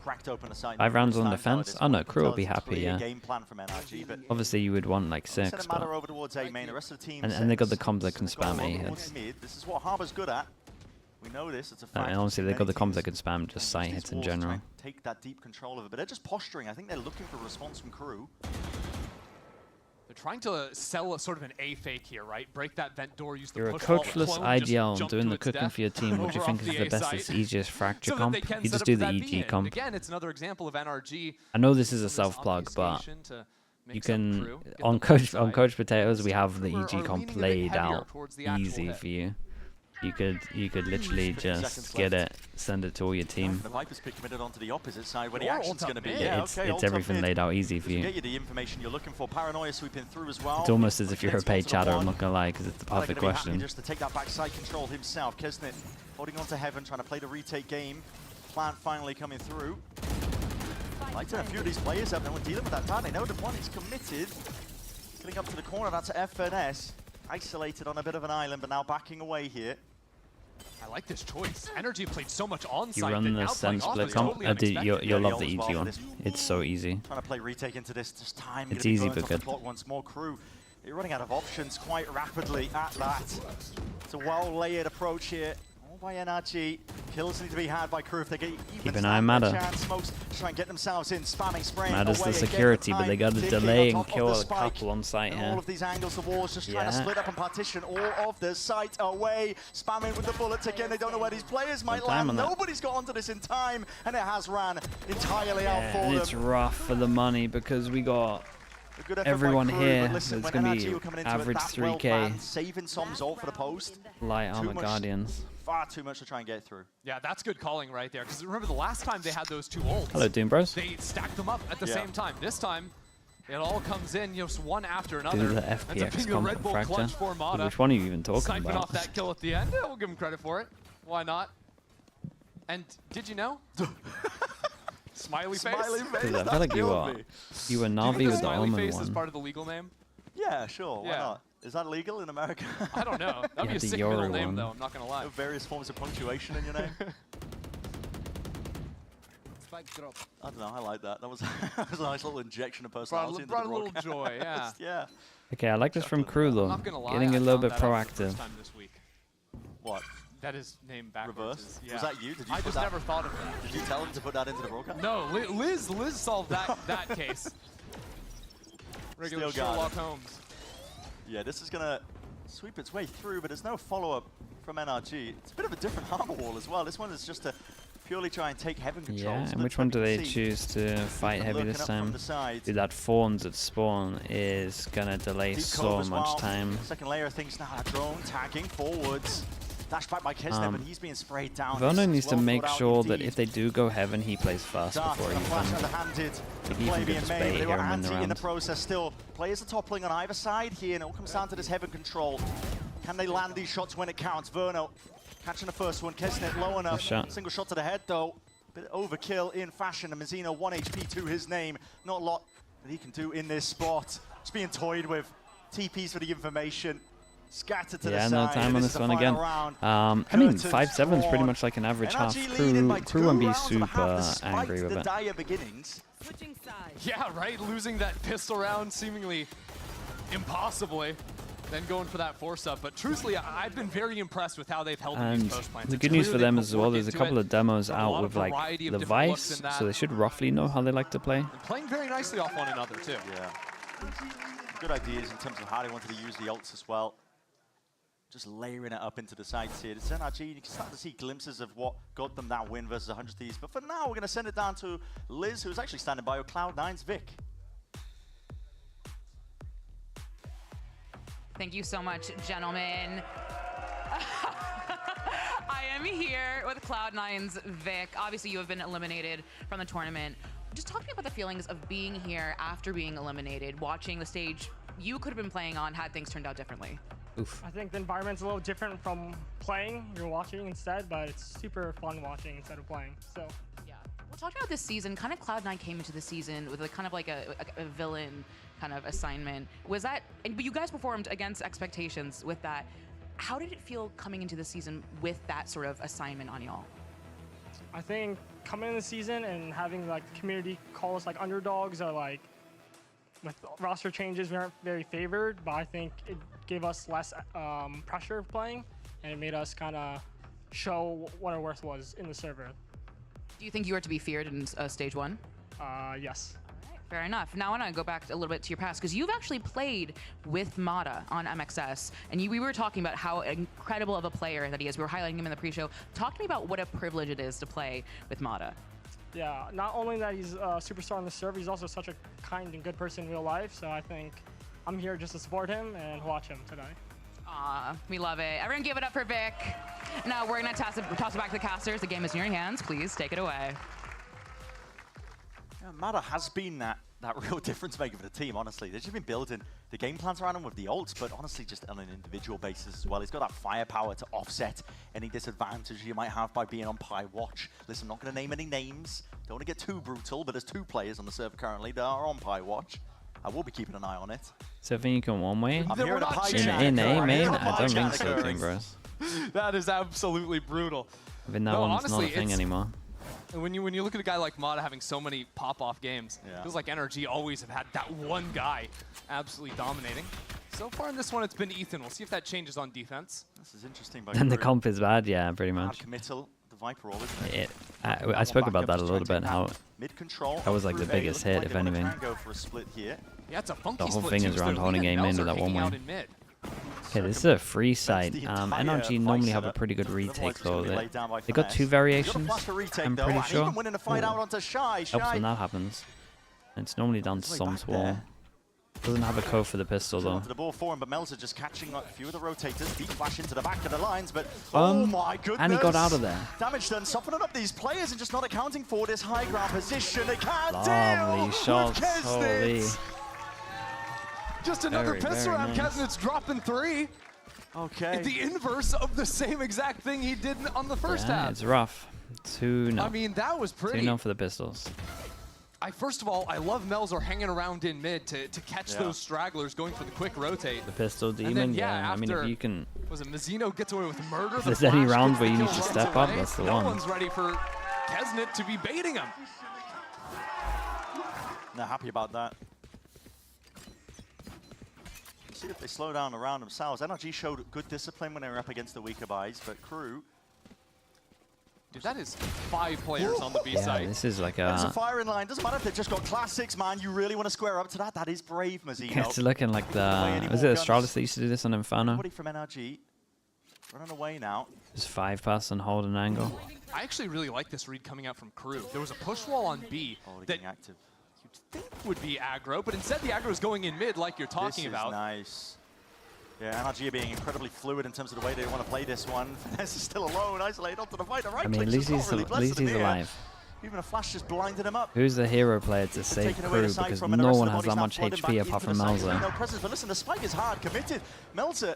cracked open a site. 5 rounds on defense. Oh no, Crew will be happy. Yeah. Game plan from NRG, but obviously you would want like 6, but over towards A main. The rest of the team and they got the comms that can spam A hits. This is what Harbor's good at. We know this. It's a fact. And honestly, they got the comms that can spam just site hits in general. Take that deep control of it, but they're just posturing. I think they're looking for a response from Crew. They're trying to sell a sort of an A fake here, right? Break that vent door, use the You're a push coachless IGL doing the cooking for your team. What do you think is the bestest, easiest fracture comp? You just do the EG comp. Again, it's another example of NRG. I know this is a self-plug, but you can on Coach Potatoes we have the EG comp laid out easy for you. You could literally just get it, send it to all your team. The Viper's pick committed onto the opposite side where the action's going to be. It's everything laid out easy for you. Get you the information you're looking for. Paranoia sweeping through as well. It's almost as if you're a paid chatter, I'm not gonna lie, because it's the perfect question. Just to take that backside control himself. Kesnit holding on to Heaven, trying to play the retake game. Plant finally coming through. Lighting a few of these players up, and we're dealing with that time. They know the one is committed. Getting up to the corner, that's FNS. Isolated on a bit of an island, but now backing away here. I like this choice. NRG played so much on You site. run the Sen split comp. You'll love the EG one. It's so easy. Trying to play retake into this. Just time. It's easy but good. Once more, Crew. You're running out of options quite rapidly at that. It's a well-layered approach here. By NRG. Kills need to be had by Crew if they get even keep an eye on Matter. Smokes to try and get themselves in, spamming, spraying. Matter's the security, but they got to delay and kill a couple on site here. All of these angles, the walls just trying to split up and partition all of the site away. Spamming with the bullets again. They don't know where these players might land. Nobody's got onto this in time, and it has ran entirely out for them. It's rough for the money because we got everyone here that's going to be average 3k. Saving some ult for the post. Light armor Guardians. Far too much to try and get through. Yeah, that's good calling right there. Because remember the last time they had those two ults. Hello, Doom Bros. They stacked them up at the same time. This time, it all comes in, just one after another. Do the FPX comp fracture. Which one are you even talking Sniping about? off that kill at the end. Yeah, we'll give him credit for it. Why not? And did you know? Smiley face. I feel like you were Navi with the almond face one. Is part of the legal name? Yeah, sure. Why not? Is that legal in America? I don't know. That'd be a sick middle name, though. I'm not gonna lie. Various forms of punctuation in your name. I don't know. I like that. That was a nice little injection of personality. Brought a little joy. Yeah. Yeah. Okay, I like this from Crew though. Getting a little bit proactive. What? That is named backwards. Reverse? Yeah. Was that you? Did you I just never thought of that. Did you tell him to put that into the broadcast? No, Liz solved that case. Regular Sherlock Holmes. Yeah, this is gonna sweep its way through, but there's no follow-up from NRG. It's a bit of a different armor wall as well. This one is just to purely try and take Heaven control. Yeah, and which one do they choose to fight heavy this time? Dude, that Fawns at spawn is gonna delay so much time. Second layer of things now. Drone tagging forwards. Dash back by Kesnet, but he's being sprayed down. Verno This needs is to well make thought out sure that indeed. if they do go heaven, he plays first Dart, before he flash can. underhanded. He Play can being just made, bait but they were here and win the anti in the round. process still. Players are toppling on either side here, and it all comes down to this heaven control. Can they land these shots when it counts? Verno catching the first one. Kesnet low enough. Shot. Single shot to the head, though. Bit overkill in fashion. And Mazzino 1 HP to his name. Not a lot that he can do in this spot. Just being toyed with. TPs for the information. Scattered to the side. No time on This is this the one final again. round. I mean, Curtains 5-7 is pretty drawn. much like an average half. NRG leading by Crew 2 won't be rounds of a half super despite angry with the it. dire beginnings. Yeah, right. Losing that pistol round seemingly impossibly. Then going for that force up. But truthfully, I've been very impressed with how they've held And these post plants. the It's good news clear for they them put as well, work there's a into couple it. of demos There's a out lot with of like variety of the different looks Vice, in that. so they should roughly know how they like to play. And playing very nicely off one another, too. Yeah. Good ideas in terms of how they wanted to use the ults as well. Just layering it up into the sides here. It's NRG, you can start to see glimpses of what got them that win versus 100 Thieves. But for now, we're going to send it down to Liz, who's actually standing by with Cloud9's Vic. Thank you so much, gentlemen. I am here with Cloud9's Vic. Obviously, you have been eliminated from the tournament. Just talk to me about the feelings of being here after being eliminated, watching the stage you could have been playing on had things turned out differently. Oof. I think the environment's a little different from playing. You're watching instead, but it's super fun watching instead of playing. So, Yeah. Well, talk about this season. Kind of Cloud9 came into the season with a kind of like a villain kind of assignment. Was that? But you guys performed against expectations with that. How did it feel coming into the season with that sort of assignment on y'all? I think coming in the season and having like the community call us like underdogs or like with roster changes, we aren't very favored, but I think it gave us less pressure playing, and it made us kind of show what our worth was in the server. Do you think you are to be feared in stage one? Yes. Fair enough. Now I want to go back a little bit to your past, because you've actually played with Mata on MXS, and we were talking about how incredible of a player that he is. We were highlighting him in the pre-show. Talk to me about what a privilege it is to play with Mata. Yeah, not only that he's a superstar on the server, he's also such a kind and good person in real life, so I think I'm here just to support him and watch him today. Aw, we love it. Everyone give it up for Vic. Now we're going to toss it back to the casters. The game is in your hands. Please take it away. Yeah, Mata has been that real difference maker for the team, honestly. They've just been building the game plans around him with the ults, but honestly just on an individual basis as well. He's got that firepower to offset any disadvantage you might have by being on Pi Watch. Listen, I'm not going to name any names. Don't want to get too brutal, but there's 2 players on the server currently that are on Pi Watch. I will be keeping an eye on it. So I think you can one way. I'm hearing a Pi chat. In A main? Come I on, don't think chat so, occurring. Team Bros. That is absolutely brutal. I think that No, one's honestly, not a thing it's- anymore. And when you look at a guy like Mata having so many pop-off games, Yeah. it feels like NRG always have had that one guy absolutely dominating. So far in this one, it's been Ethan. We'll see if that changes on defense. This is interesting. By And the Crew. comp is bad, yeah, pretty Hard much. committal, the Viper roll, isn't it? I spoke about that a little bit, how mid-control. that was like the Crew A, biggest looks hit, like if they wanna anything. try and go for a split here. Yeah, it's a funky The whole split thing too, is so around Lee holding and game Melzer into that hanging one out way. in mid. Okay, this is a free site. the entire NRG fight normally have a setup. pretty good Otherwise retake it's gonna though. be laid down by They got 2 Finesse. variations, Got a flash for retake, I'm though, pretty and sure. even winning the fight Ooh. out onto Shy. Helps when Shy that happens. It's normally down to Way some back swall. there. Doesn't have a code for the pistol though. onto the ball for him, but Melzer just catching a few of the rotators. Deep flash into the back of the lines, but oh my goodness. And he got out of there. Damage done, softening up these players and just not accounting for this high ground position. They can't Lovely deal shots, with holy. Kesnet. Just another Very, pistol very round. nice. Kesnet's dropping 3. Okay. The inverse of the same exact thing he did on the first Yeah, half. it's rough. 2-0. I mean, that was pretty. 2-0 for the pistols. First of all, I love Melzer hanging around in mid to catch Yeah. those stragglers going for the quick rotate. The pistol demon, then, yeah. I mean, after- if you can, Was it Mazzino gets away with murder? If the there's any flash rounds gets where the you need kill, to runs step up, away. that's the no one. one's ready for Kesnet to be baiting him. They're happy about that. See if they slow down around themselves. NRG showed good discipline when they were up against the weaker buys, but Crew. Dude, that is 5 players on the B yeah, side. this is like There's a a... fire in line. Doesn't matter if they've just got classics, man. You really want to square up to that. That is brave, Mazzino. It's looking like any the... Was more it guns? Astralis that used to do this on Inferno? Everybody from NRG running away now. Just 5 pass and hold an angle. I actually really like this read coming out from Crew. There was a push wall on B Oh, they're that getting active. you'd think would be aggro, but instead the aggro is going in mid like you're talking This is about. nice. Yeah, NRG are being incredibly fluid in terms of the way they want to play this one. Finesse is still alone, isolated onto the fighter. Right, I mean, at least he's alive. Even a flash just blinded him up. Who's the hero player to save KRU, because no one has that much HP apart from Melzer. No presence, but listen, the spike is hard committed. Melzer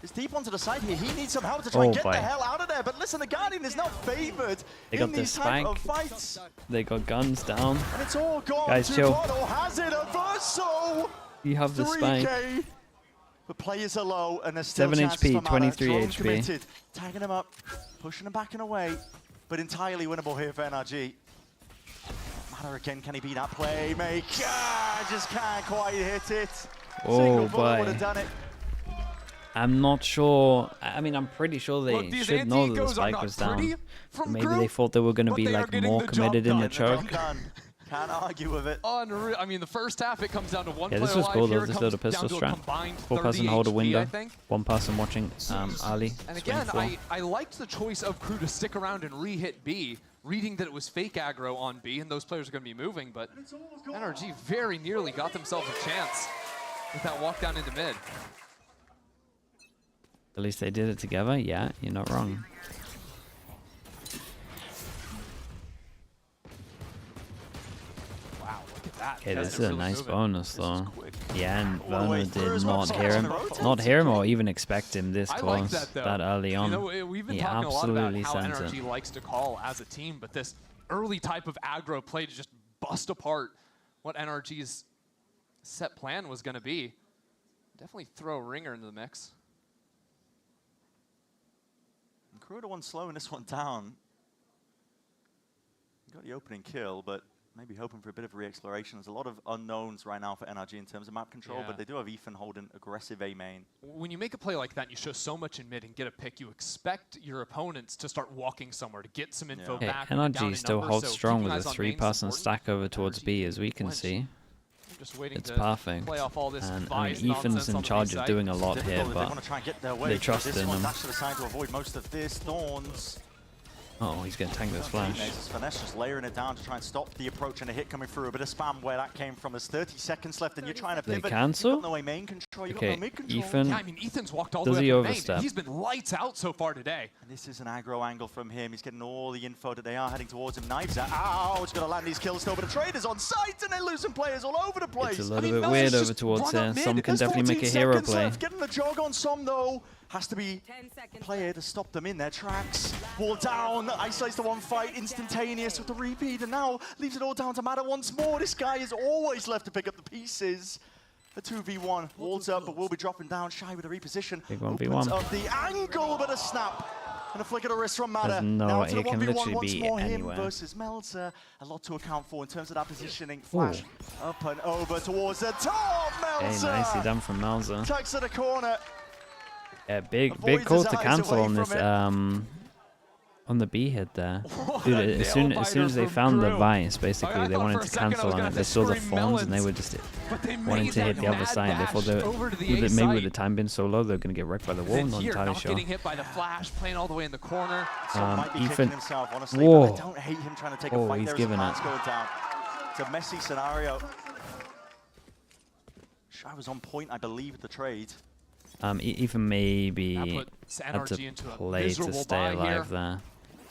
is deep onto the side here. He needs some help to try and get the hell out of there. But listen, the Guardian is not favored in these type of fights. They got guns down. And it's all gone. Guys, chill. Has it a Verso? You have the spike. But players are low, and there's still 7 chances HP, for Mata. 23 Drone HP. committed, tagging him up, pushing him back and away, but entirely winnable here for NRG. Mata again, can he beat that playmaker? Just can't quite hit it. Oh boy. Would have done it. I'm not sure. I mean, I'm pretty sure they should know that the spike was down. Maybe they thought they were going to be like more committed in the choke. Can't argue with it. Unreal. I mean, the first half, it comes down to one player this was alive. cool Here though, it this comes little pistol down to a strat. combined 4-person 30 hold a HP, window. I think. 1 person watching Ali. And swing again, for. I liked the choice of KRU to stick around and re-hit B, reading that it was fake aggro on B, and those players are going to be moving, but NRG very nearly got themselves a chance with that walk down into mid. At least they did it together. Yeah, you're not wrong. Wow, look at that. Okay, this is Really a nice moving. bonus though. Yeah, and way Werner through did as well. not So hear him. rotates. Not hear him or even expect him this I close like that, though. that early on. You know, we've been He talking a lot about absolutely how sent NRG it. likes to call as a team, but this early type of aggro play to just bust apart what NRG's set plan was going to be. Definitely throw Ringer into the mix. KRU to one slowing this one down. Got the opening kill, but maybe hoping for a bit of re-exploration. There's a lot of unknowns right now for NRG in terms of map control, but they do have Ethan holding aggressive A main. When you make a play like that and you show so much in mid and get a pick, you expect your opponents to start walking somewhere to get some info back. NRG still holds strong with a 3-person stack over towards B, as we can see. Just waiting It's to perfect. Play off all this And I mean, Vice Ethan's in nonsense charge on of the doing a lot here, They but want to try and get their way. they trust this in one him. dash to the side to avoid most of this. Thorns. Oh, he's going to tank this flash. Finesse just layering it down to try and stop the approach and a hit coming through. A bit of spam where that came from. There's 30 seconds left and you're trying to pivot. They cancel? You've got no main control. You've got no mid control. Ethan. Yeah, I mean, Ethan's walked all Does the way he up to main. overstep? He's been lights out so far today. And this is an aggro angle from him. He's getting all the info that they are heading towards him. Knives out. Ow, he's going to land these kills still. But the traders on site and they're losing players all over the place. It's a little bit weird over towards here. Some can definitely make a hero play. Getting the jog on some though. Has to be a player to stop them in their tracks. Wall down, isolates the one fight, instantaneous with the repeat, and now leaves it all down to Mata once more. This guy is always left to pick up the pieces. A 2v1, walls up, but will be dropping down. Shy with a reposition. Big 1v1. Opens up the angle, but a snap. And a flick of the wrist from Mata. There's no, now to it the can 1v1 literally once be more, anywhere. him versus Melzer. A lot to account for in terms of that positioning. Flash up and over towards the top. Melzer. Hey, nicely done from Melzer. Tucks to the corner. Yeah, big Avoids call his to eyes cancel away on this from on the B hit there. What Dude, a as soon nail-biter as they from found the KRU. Vice, basically I they thought wanted for a to second I cancel was on gonna it. They saw the scream phones and they melons. were just But they wanting made to hit that the other mad side. They dash thought they over to the maybe A with site. the time being so low, they're going to get wrecked by the wall. And Not here, entirely not sure. getting hit by the flash, playing all the way in the corner. Might be Ethan. kicking himself, honestly, Whoa. but I don't hate him trying to take a Oh, fight he's there as giving the it. plans going down. It's a messy scenario. Shy was on point, I believe, at the trade. Ethan maybe That puts had NRG to into a play to miserable stay bye alive here. there.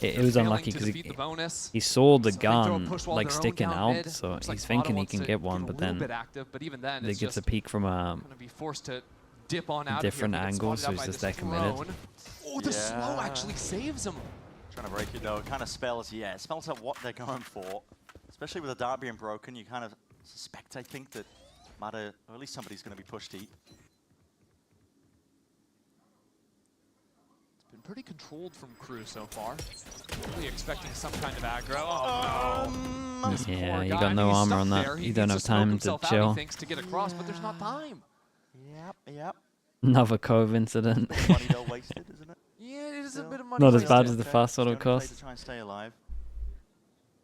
It was Failing unlucky to because defeat the bonus. he saw the So they throw a gun push while like they're own sticking down out, mid. so Looks like he's Mata thinking he wants can to get one, a but little then bit active, but even then they it's get to just peek from a gonna be forced to dip on out different of here. angle, so Spotted he's out just by that this committed. drone. Oh, the slow Yeah. actually saves him. Trying to break it though, it kind of spells, it spells out what they're going for. Especially with the dart being broken, you kind of suspect, I think, that Mata, or at least somebody's going to be pushed deep. Been pretty controlled from KRU so far. Really expecting some kind of aggro. Oh, no. Yeah, Poor you guy. got I no mean, he's armor stuck on that. there. He You don't needs have smoke time to himself out, chill. He thinks to get across, but there's not time. Yep. Another Cove incident. Money well wasted, isn't it? Yeah, it is Still. a bit of money. Not as wasted. bad as the Okay, fast auto it's the only play cost. to try and stay alive.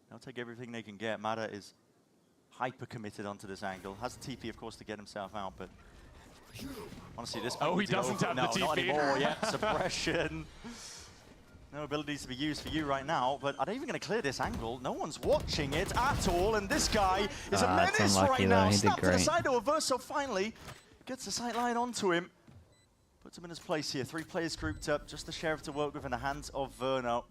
They'll take everything they can get. Mata is hyper committed onto this angle. Has the TP, of course, to get himself out, but honestly, this Oh, point he doesn't have the no, not TP. anymore. Yeah, suppression. No abilities to be used for you right now, but are they even going to clear this angle? No one's watching it at all, and this guy is a That's menace unlucky right though, now. he did Snap to the great. side to Verso finally gets the sight line onto him. Puts him in his place here. 3 players grouped up, just the Sheriff to work with in the hands of Verno.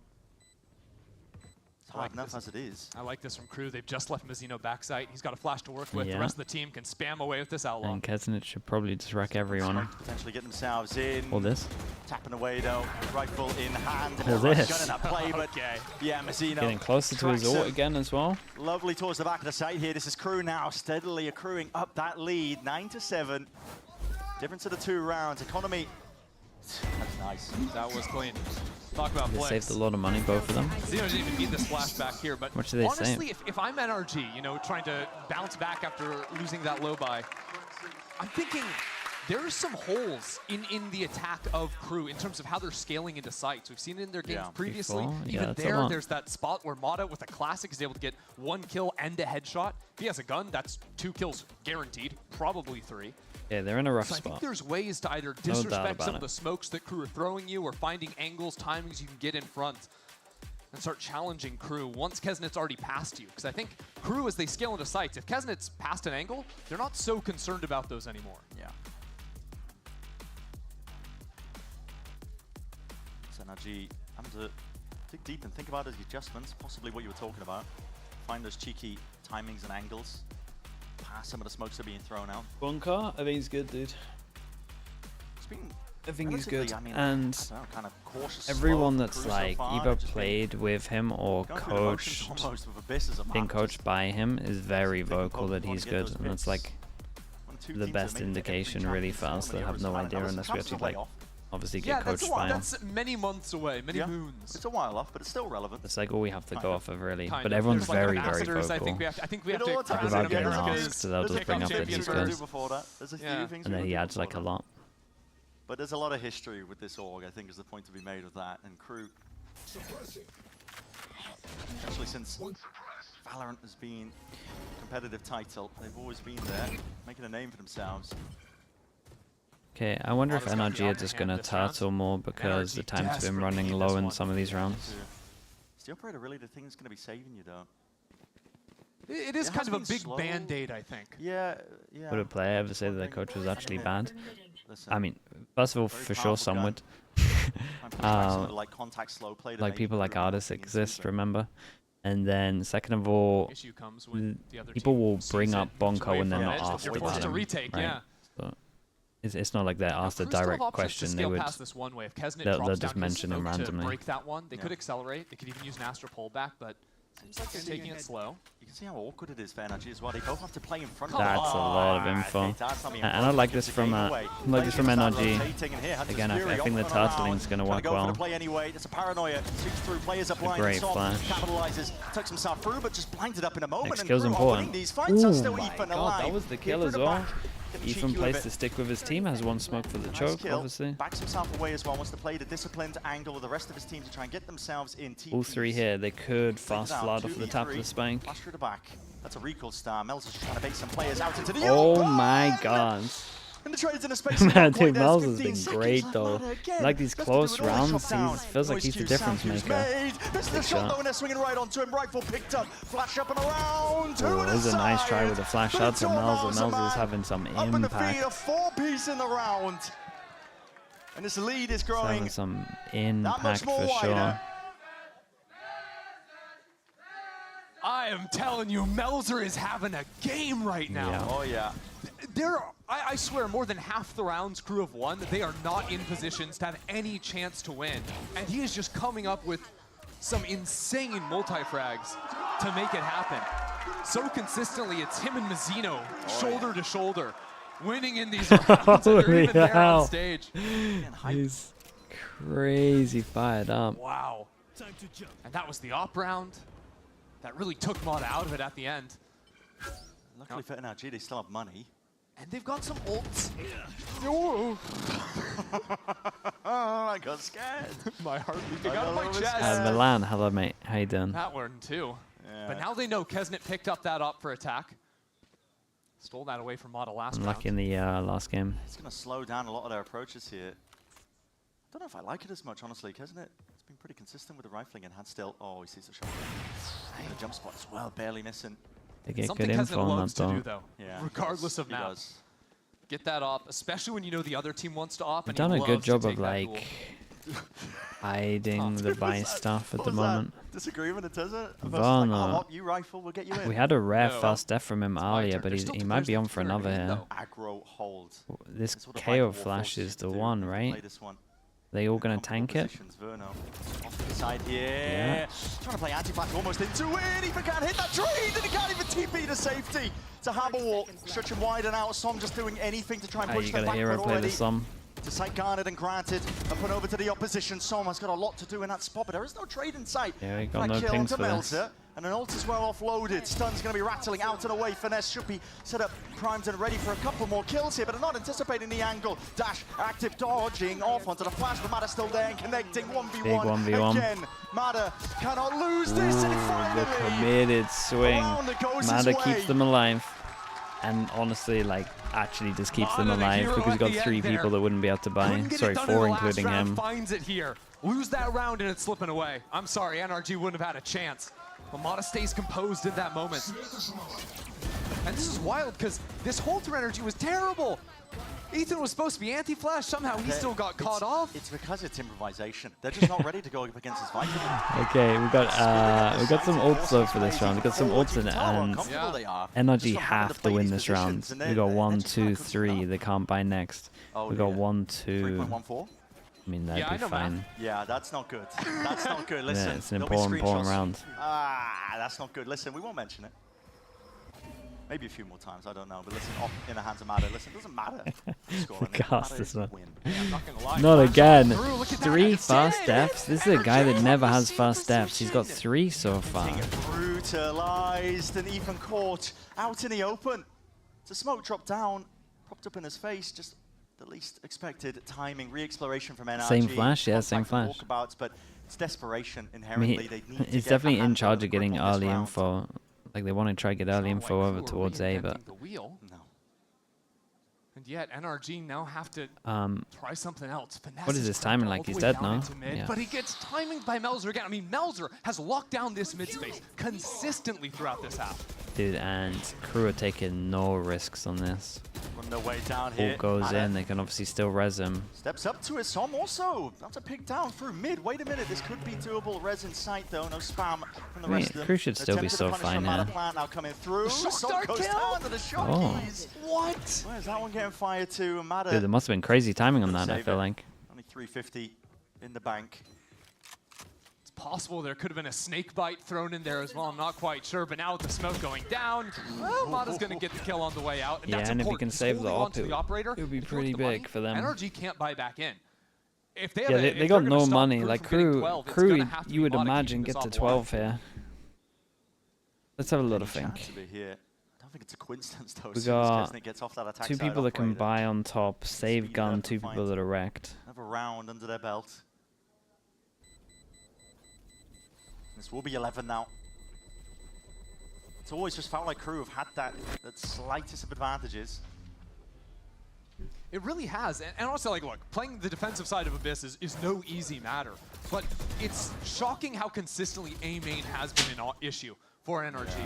It's hard enough as it is. I like this from KRU. They've just left Mazzino backside. He's got a flash to work with. Yeah. The rest of the team can spam away with this Outlaw. And Keznit should probably just wreck everyone. Potentially get themselves in. All this. Tapping away though, rifle in hand. All this. Gun in that play, but yeah, Mazzino Getting closer to his ult again as well. Lovely towards the back of the site here. This is KRU now steadily accruing up that lead, 9-7. Difference of the 2 rounds. Economy. That's nice. That was clean. Talk about They flicks. saved a lot of money, both of them. Mazzino didn't even need the splash back here, but What did they honestly, save? if I'm NRG, you know, trying to bounce back after losing that low buy, I'm thinking there are some holes in the attack of KRU in terms of how they're scaling into sites. We've seen it in their games previously. Before? Yeah, Even that's a there, lot. there's that spot where Mata with a classic is able to get 1 kill and a headshot. If he has a gun, that's 2 kills guaranteed, probably 3. Yeah, they're in a rough So I think spot. there's ways to either doubt disrespect about some it. of the smokes that KRU are throwing you or finding angles, timings you can get in front and start challenging KRU once Keznit's already past you. Because I think KRU, as they scale into sites, if Keznit's past an angle, they're not so concerned about those anymore. Yeah. So NRG having to dig deep and think about his adjustments, possibly what you were talking about. Find those cheeky timings and angles. Past some of the smokes that are being thrown out. Bunker, I think he's good, dude. It's been I think he's good. relatively, I mean, And I don't know, kind of cautious everyone slow that's KRU so like far, either just been played with him or going through the motions coached, almost with Abyss as a map, been just coached by him is very taking vocal Pokemon that to he's get good. those And that's bits. like When 2 the teams are best making it indication every really champions, for us that normally have no everyone's idea around. unless we Comes actually to way like off. obviously Yeah, get coached by him. that's many months away, many moons. It's a while off, but it's still relevant. That's like all we have to Kind go of. off of really. Kind But of. everyone's There's like very, very ambassadors, vocal. I think we have It to all the time Without is getting because asked, they'll there's just a bring couple up that champions he's we gotta good. do before that. There's a few Yeah. things And we then he gotta do adds like a before that. lot. But there's a lot of history with this org, I think, is the point to be made with that. And KRU, especially since Valorant has been a competitive title, they've always been there, making a name for themselves. Okay, I wonder if Mata's got the NRG are upper just hand gonna this round. turtle more because the NRG time's been desperately running need low this in one. some of these rounds. Is the operator really the thing that's going to be saving you, though? It is It kind has of a been big slow. band-aid, I think. Yeah, yeah. Would a player ever say that their coach was actually bad? Listen, I mean, first of all, Very for sure powerful some gun. would. try and push back some of the, like, contact slow play that Like maybe people like KRU are artists looking into, exist, but remember? And then second of all, Issue comes when the other people team will sees bring it, up moves Bonko away when they're from not it, asked they're about forced to him, retake, right? yeah. So it's not like they're Now, asked a KRU still have direct options to question. They scale would. past this one way. If Keznit they'll drops just down his mention him smoke to randomly. break that one, they Yeah. could accelerate. They could even use an Astra pullback, but seems like they're taking it slow. you can see how awkward it is for NRG as well. They both have to play in front Come of That's a lot of Ah, info. okay, that's not being And I like gives this the game from away. like this Players from start NRG. rotating, and here Hunter's Again, I Fury think the off and around, turtling's gonna trying work go for well. the play anyway. It's a paranoia. Sweeps through, players are blind. great Soft flash. capitalizes, tucks himself through, but just blinded up in a moment. Next and kill's KRU are important. winning these fights. Are still my Ethan god, alive. that was the Hit kill through as the well. back, getting Ethan cheeky with plays it. to stick with his team, has one smoke for the Nice choke, kill. obviously. Backs himself away as well, wants to play the disciplined angle of the rest of his team to try and get themselves in TPs. All three here, they could fast Down, flood off the top of 2v3, the spank. Flash through the back. That's a recall star. Mel's just trying to bait some players out into the Oh open! my god. And the trade's in a space Man, of dude, 1 point. Mel's There's has been 15 great seconds though. left again. Like these Let's close do it all. rounds, Shot down. feels like he's the Noise difference cue, sound maker. cues made. This is the Big shot shot. though, and they're swinging right onto him. Rifle picked up. Flash up and around. Two Oh, to it was the a nice try side. with the flash But shot it's to all Mel's, and Mel's, Mel's man. is having some Up in the feed, impact. a 4-piece in the round. And this lead is He's growing having some that much impact more for wider. sure. I am telling you, Melzer is having a game right now. Yeah. Oh yeah. I swear, more than half the rounds KRU have won, they are not in positions to have any chance to win. And he is just coming up with some insane multi-frags to make it happen. So consistently, it's him and Mazzino, shoulder to shoulder, winning in these rounds, and they're Holy even there hell. on stage. He's crazy fired up. Wow. And that was the op round. That really took Mata out of it at the end. Luckily for NRG, they still have money. And they've got some ults. I got scared. My heart leaping I out of got my a little chest. scared. Milan, hello mate, how you doing? That one too. Yeah. But now they know Keznit picked up that op for attack. Stole that away from Mata last Unlucky round. in the last game. It's going to slow down a lot of their approaches here. I don't know if I like it as much, honestly, hasn't it? It's been pretty consistent with the rifling and hand still. Oh, he sees the shot. And the jump spot as well, barely missing. They get Something good Keznit info on loves that to do though. though, Yeah, regardless of he map. does. get that op, especially when you know the other team wants to op. We've And done he a good loves to job take of that like hiding the buy stuff at the moment. Disagreement, it does it? Varna, you rifle, we'll get you in. we had a rare No. fast death from him earlier, turn. but There's still he two might be players on left for for another it, here. though. Aggro hold. This That's what a KO Viper will flash force you is to the do. one, Play right? this one. They all gonna Comfortable tank it? positions, Verno. Off to the side here. Trying to play anti-flash almost into it. Even can't hit that trade, and he can't even TP to safety. It's a hammer wall, stretching wide and out. Som just doing anything to try and push You them got a hero backward play already. the Som. To site guarded and granted, and put over to the opposition. Som has got a lot to do in that spot, but there is no trade in sight. Yeah, he got no kill pings onto for this. Melter, and an ult is well offloaded. Stun's going to be rattling out and away. Finesse should be set up, primed and ready for a couple more kills here, but they're not anticipating the angle. Dash, active, dodging off onto the flash, but Mada's still there and connecting. 1v1 Big 1v1. again. Mada cannot lose this, and The finally, committed swing. around it goes his Mada way. keeps them alive. And honestly, like, actually just keeps them Mada, the alive hero because at we've got the 3 end there. people that wouldn't be able to buy. Couldn't get Sorry, it done 4 in the last including round, him. Finds it here. Lose that round and it's slipping away. I'm sorry, NRG wouldn't have had a chance. But Mada stays composed in that moment. And this is wild because this hold through NRG was terrible. Ethan was supposed to be anti-flash. Somehow he still got caught off. It's because it's improvisation. They're just not ready to go up against this Viper. Okay, we got some ults though for this round. We got some ults in it, and NRG have to win this round. We got 1, 2, 3. They can't buy next. We got 1, 2. 3.14. I mean, that'd Yeah, I be know, man. fine. Yeah, that's not good. That's not good. Listen, Yeah, it's an there'll be important screenshots. round. Ah, that's not good. Listen, we won't mention it. Maybe a few more times, I don't know. But listen, off in the hands of Mada. Listen, it doesn't matter. Cast this one. I'm not gonna lie. Not Flash again. through, look at that, 3 and it's fast in. deaths. This is a guy that never has fast deaths. He's got 3 so far. Brutalized and even caught out in the open. It's a smoke drop down, popped up in his face. Just the least expected timing, re-exploration from NRG. Same flash, yeah, same Contact and flash. walkabouts, but it's desperation I inherently. mean, They need to he's get definitely a in handful charge of of getting grip on this early round. info. Like, they want to try to get early info over towards A, but The wheel. No. And yet NRG now have to try something else. Finesse what is his timing like? He's dead now. Yeah. But he gets timing by Melzer again. I mean, Melzer has locked down this mid space consistently throughout this half. Dude, and KRU are taking no risks on this. On their way down here. Ult goes Mada in, they can obviously still res him. steps up to his Som also. That's a pick down through mid. Wait a minute, this could be doable. Res in sight though, no spam from the I mean, rest of them. KRU should still be Attempted so to punish fine from Mada here. Plant now coming through. The shock Som dart goes kill? down to the shock Oh. keys. What? Where's that one getting fired to? And Mada, Dude, there must have been crazy timing on that, I Save feel it. like. only 350 in the bank. It's possible there could have been a snake bite thrown in there as well. I'm not quite sure, but now with the smoke going down, well, Mada's going to get the kill on the way out. And Yeah, that's and if he important. can He's save the holding op, onto it the operator. would be If you look pretty at the money, big for them. NRG can't buy back in. If they have Yeah, a, they if got they're gonna no stop money. KRU Like, from getting KRU, 12, it's gonna have to you be would Mada imagine keeping get this to op alive. 12 here. Let's have a little Any think. chance of it here? I don't think it's a coincidence though. We as soon as got Kesnick gets off that attack 2 side people that can operator. buy on top, Speed save it gun, up 2 and people find that are wrecked. Another round under their belt. This will be 11 now. It's always just felt like KRU have had that slightest of advantages. It really has, and also, like, look, playing the defensive side of Abyss is no easy matter, but it's shocking how consistently A main has been an issue for NRG. Yeah.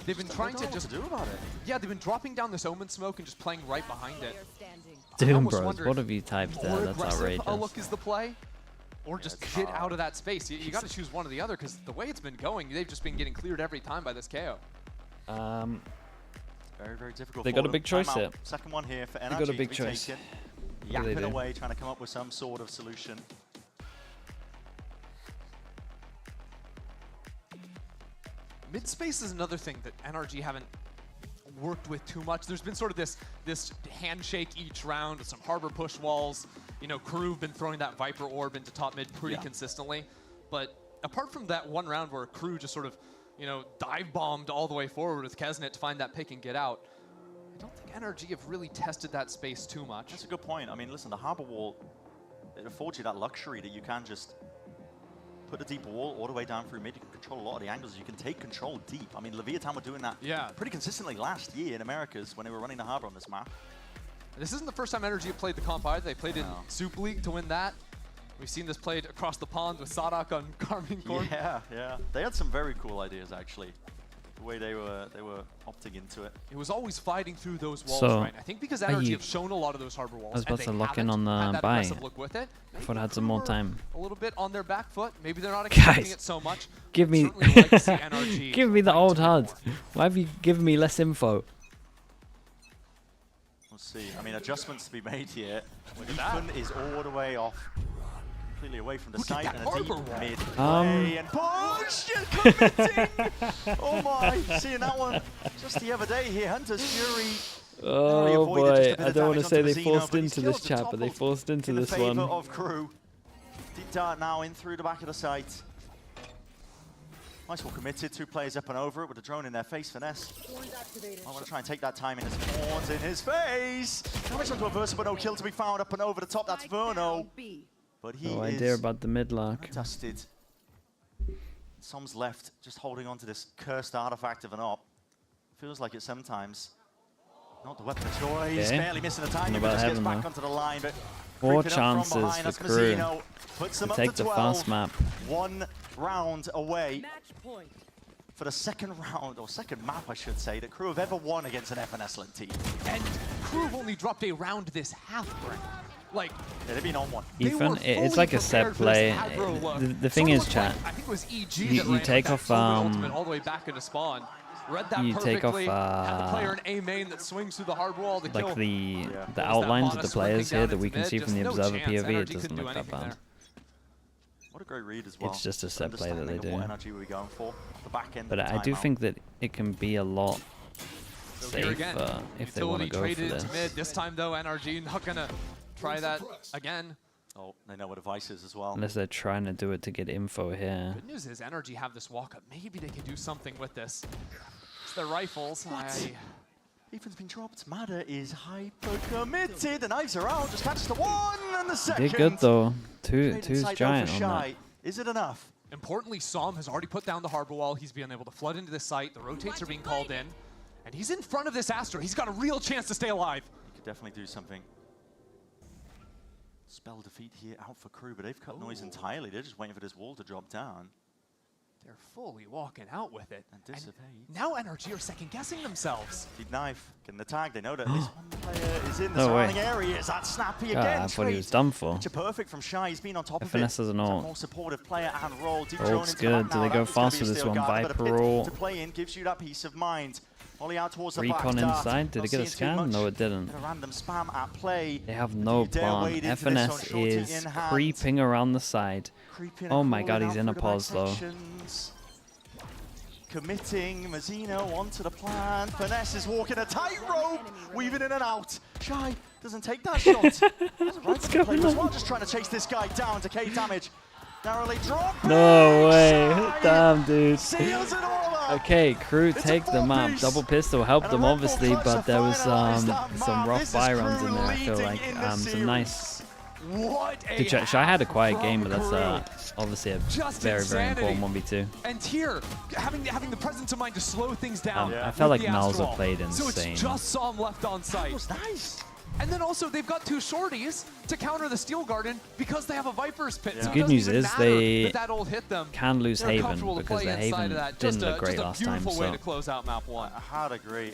They've been trying to just do about it. Yeah, they've been dropping down this Omen smoke and just playing right behind it. Doom almost Bros, wonder what if have you typed there? More That's aggressive outrageous. a look is the play, or just get out of that space. You got to choose one or the other, because the way it's been going, they've just been getting cleared every time by this KO. Very, very difficult. They for got a them. big choice Timeout. here. Second one here for NRG. got a big to be choice. taken. Yeah, they Yapping do. away, trying to come up with some sort of solution. Mid space is another thing that NRG haven't worked with too much. There's been sort of this handshake each round with some harbor push walls. You know, KRU have been throwing that Viper orb into top mid pretty consistently. But apart from that one round where KRU just sort of, you know, dive bombed all the way forward with Kesnet to find that pick and get out, I don't think NRG have really tested that space too much. That's a good point. I mean, listen, the harbor wall, it affords you that luxury that you can just put a deep wall all the way down through mid. You can control a lot of the angles. You can take control deep. I mean, Leviathan were doing that pretty consistently last year in Americas when they were running the harbor on this map. This isn't the first time NRG have played the comp either. They played in Soup League to win that. We've seen this played across the pond with Sadak on Carmine Court. Yeah, yeah. They had some very cool ideas, actually. way they were opting into it. It was always fighting through those walls, So, right? I think because NRG have shown a lot of those harbor walls. I was about and to they lock in haven't on had the that buy. aggressive look with it. I thought I had some more time. A little bit on their back foot. Maybe they're not expecting it so much. Give me, Certainly like to see NRG give me the fight old to HUD. more. Why have you given me less info? We'll see. I mean, adjustments to be made here. Look at that. Ethan is all the way off, completely away from the Look at site, that and a deep harbor wall. mid play and push and committing. Oh my, seeing that one just the other day here. Hunter's Fury. Oh boy, I don't want to say they forced into this chat, but they forced into this one. Of KRU. Deep dart now in through the back of the site. Nice one committed, 2 players up and over it with a drone in their face. Finesse. I want to try and take that time in his horns in his face. Damage onto a Versa, but no kill to be found up and over the top. That's Verno. But he No is idea about the mid-lark. dusted. Som's left just holding on to this cursed artifact of an op. Feels like it sometimes. Not the weapon of choice. Okay. Barely missing the time. He About just gets heaven, back though. onto the line, but 4 creeping up from chances behind, for that's KRU Mazzino. Puts them to up take to the 12. fast map. 1 round away for the second round, or second map, I should say, that KRU have ever won against an FNS-led team. And KRU have only dropped a round this half break. Like, Yeah, they've been on one. they Ethan, were it's fully like a set prepared for this play. aggro look. The thing Sort of is, looked chat, like, I think it was EG you that ran take that off, ultimate all the way back into spawn. Read that you take off, perfectly. Had the player in A main that swings through the hard wall to kill. like the Yeah. the outlines of Fauna the players sprinting here down that we into can mid, see from the just no observer chance. POV, NRG it doesn't couldn't do look that anything bad. there. What a great read as well. It's just a set play that they Understanding of what do. NRG were going for. The back end But of the I do timeout. think that it can be a lot So here again, safer if they want to utility go for traded this. into mid. This time though, NRG not gonna try that again. Oh, they know what device is as well. Unless they're trying to do it to get info here. Good news is NRG have this walk up. Maybe they can do something with this. It's their rifles. Ethan's been dropped. Mada is hyper committed. The knives are out. Just catches the one and the second. Did good though. Traded Two's sight though giant for on that. Shy. Is it enough? Importantly, Som has already put down the harbor wall. He's been able to flood into this site. The rotates are being called in. And he's in front of this Astro. He's got a real chance to stay alive. Could definitely do something. Spell defeat here out for KRU, but they've cut noise entirely. They're just waiting for this wall to drop down. They're fully walking out with it. And dissipate. Now NRG are second guessing themselves. Deep knife, getting the tag. They know that this one player is in the No way. surrounding area. Is that snappy God, again? I thought he was Trade. done for. Picture perfect from Shy. He's been on top of it. Finesse has an He's a ult. more supportive player and roll. Deep Ult's drone into the good. back Do now. they go That is gonna fast be a with this steel one? guard, but a Viper pit ult. to play in gives you that peace of mind. Volley out towards the back. Recon Dart. inside. Did Not it get a seeing too scan? much. No, it didn't. Bit of random spam at play. They have no You dare plan. wade into this FNS on shorty is in hand. creeping around the side. Creeping Oh and my god, crawling he's out in a through the back pause though. sections. Committing Mazzino onto the plan. Finesse is walking a tightrope, weaving in and out. Shy doesn't take that shot. What's going on? Well, just trying to chase this guy down to K damage. Narrowly dropped. No way. Shy Damn, dude. seals it all up. Okay, KRU It's a take the map. four-piece. Double pistol helped And a them Red Bull obviously, clutch but to there was finalise that some map. rough This is buy rounds in KRU there. I feel leading like in the some nice. What a Good Shy had a half quiet from game, but that's KRU. obviously a Just very insanity. important 1v2. And here, having the presence of mind to slow things down. I with felt like the Malza Astral. played So insane. it's just Som left on That site. was nice. And then also they've got 2 shorties to counter the Steel Garden because they have a Viper's Pit. Yeah. So The it good doesn't news even is matter they that that ult hit them. Can lose They're Haven comfortable to because play the inside Haven of that. didn't Just look great a last time. beautiful way So to close out map 1. I had a great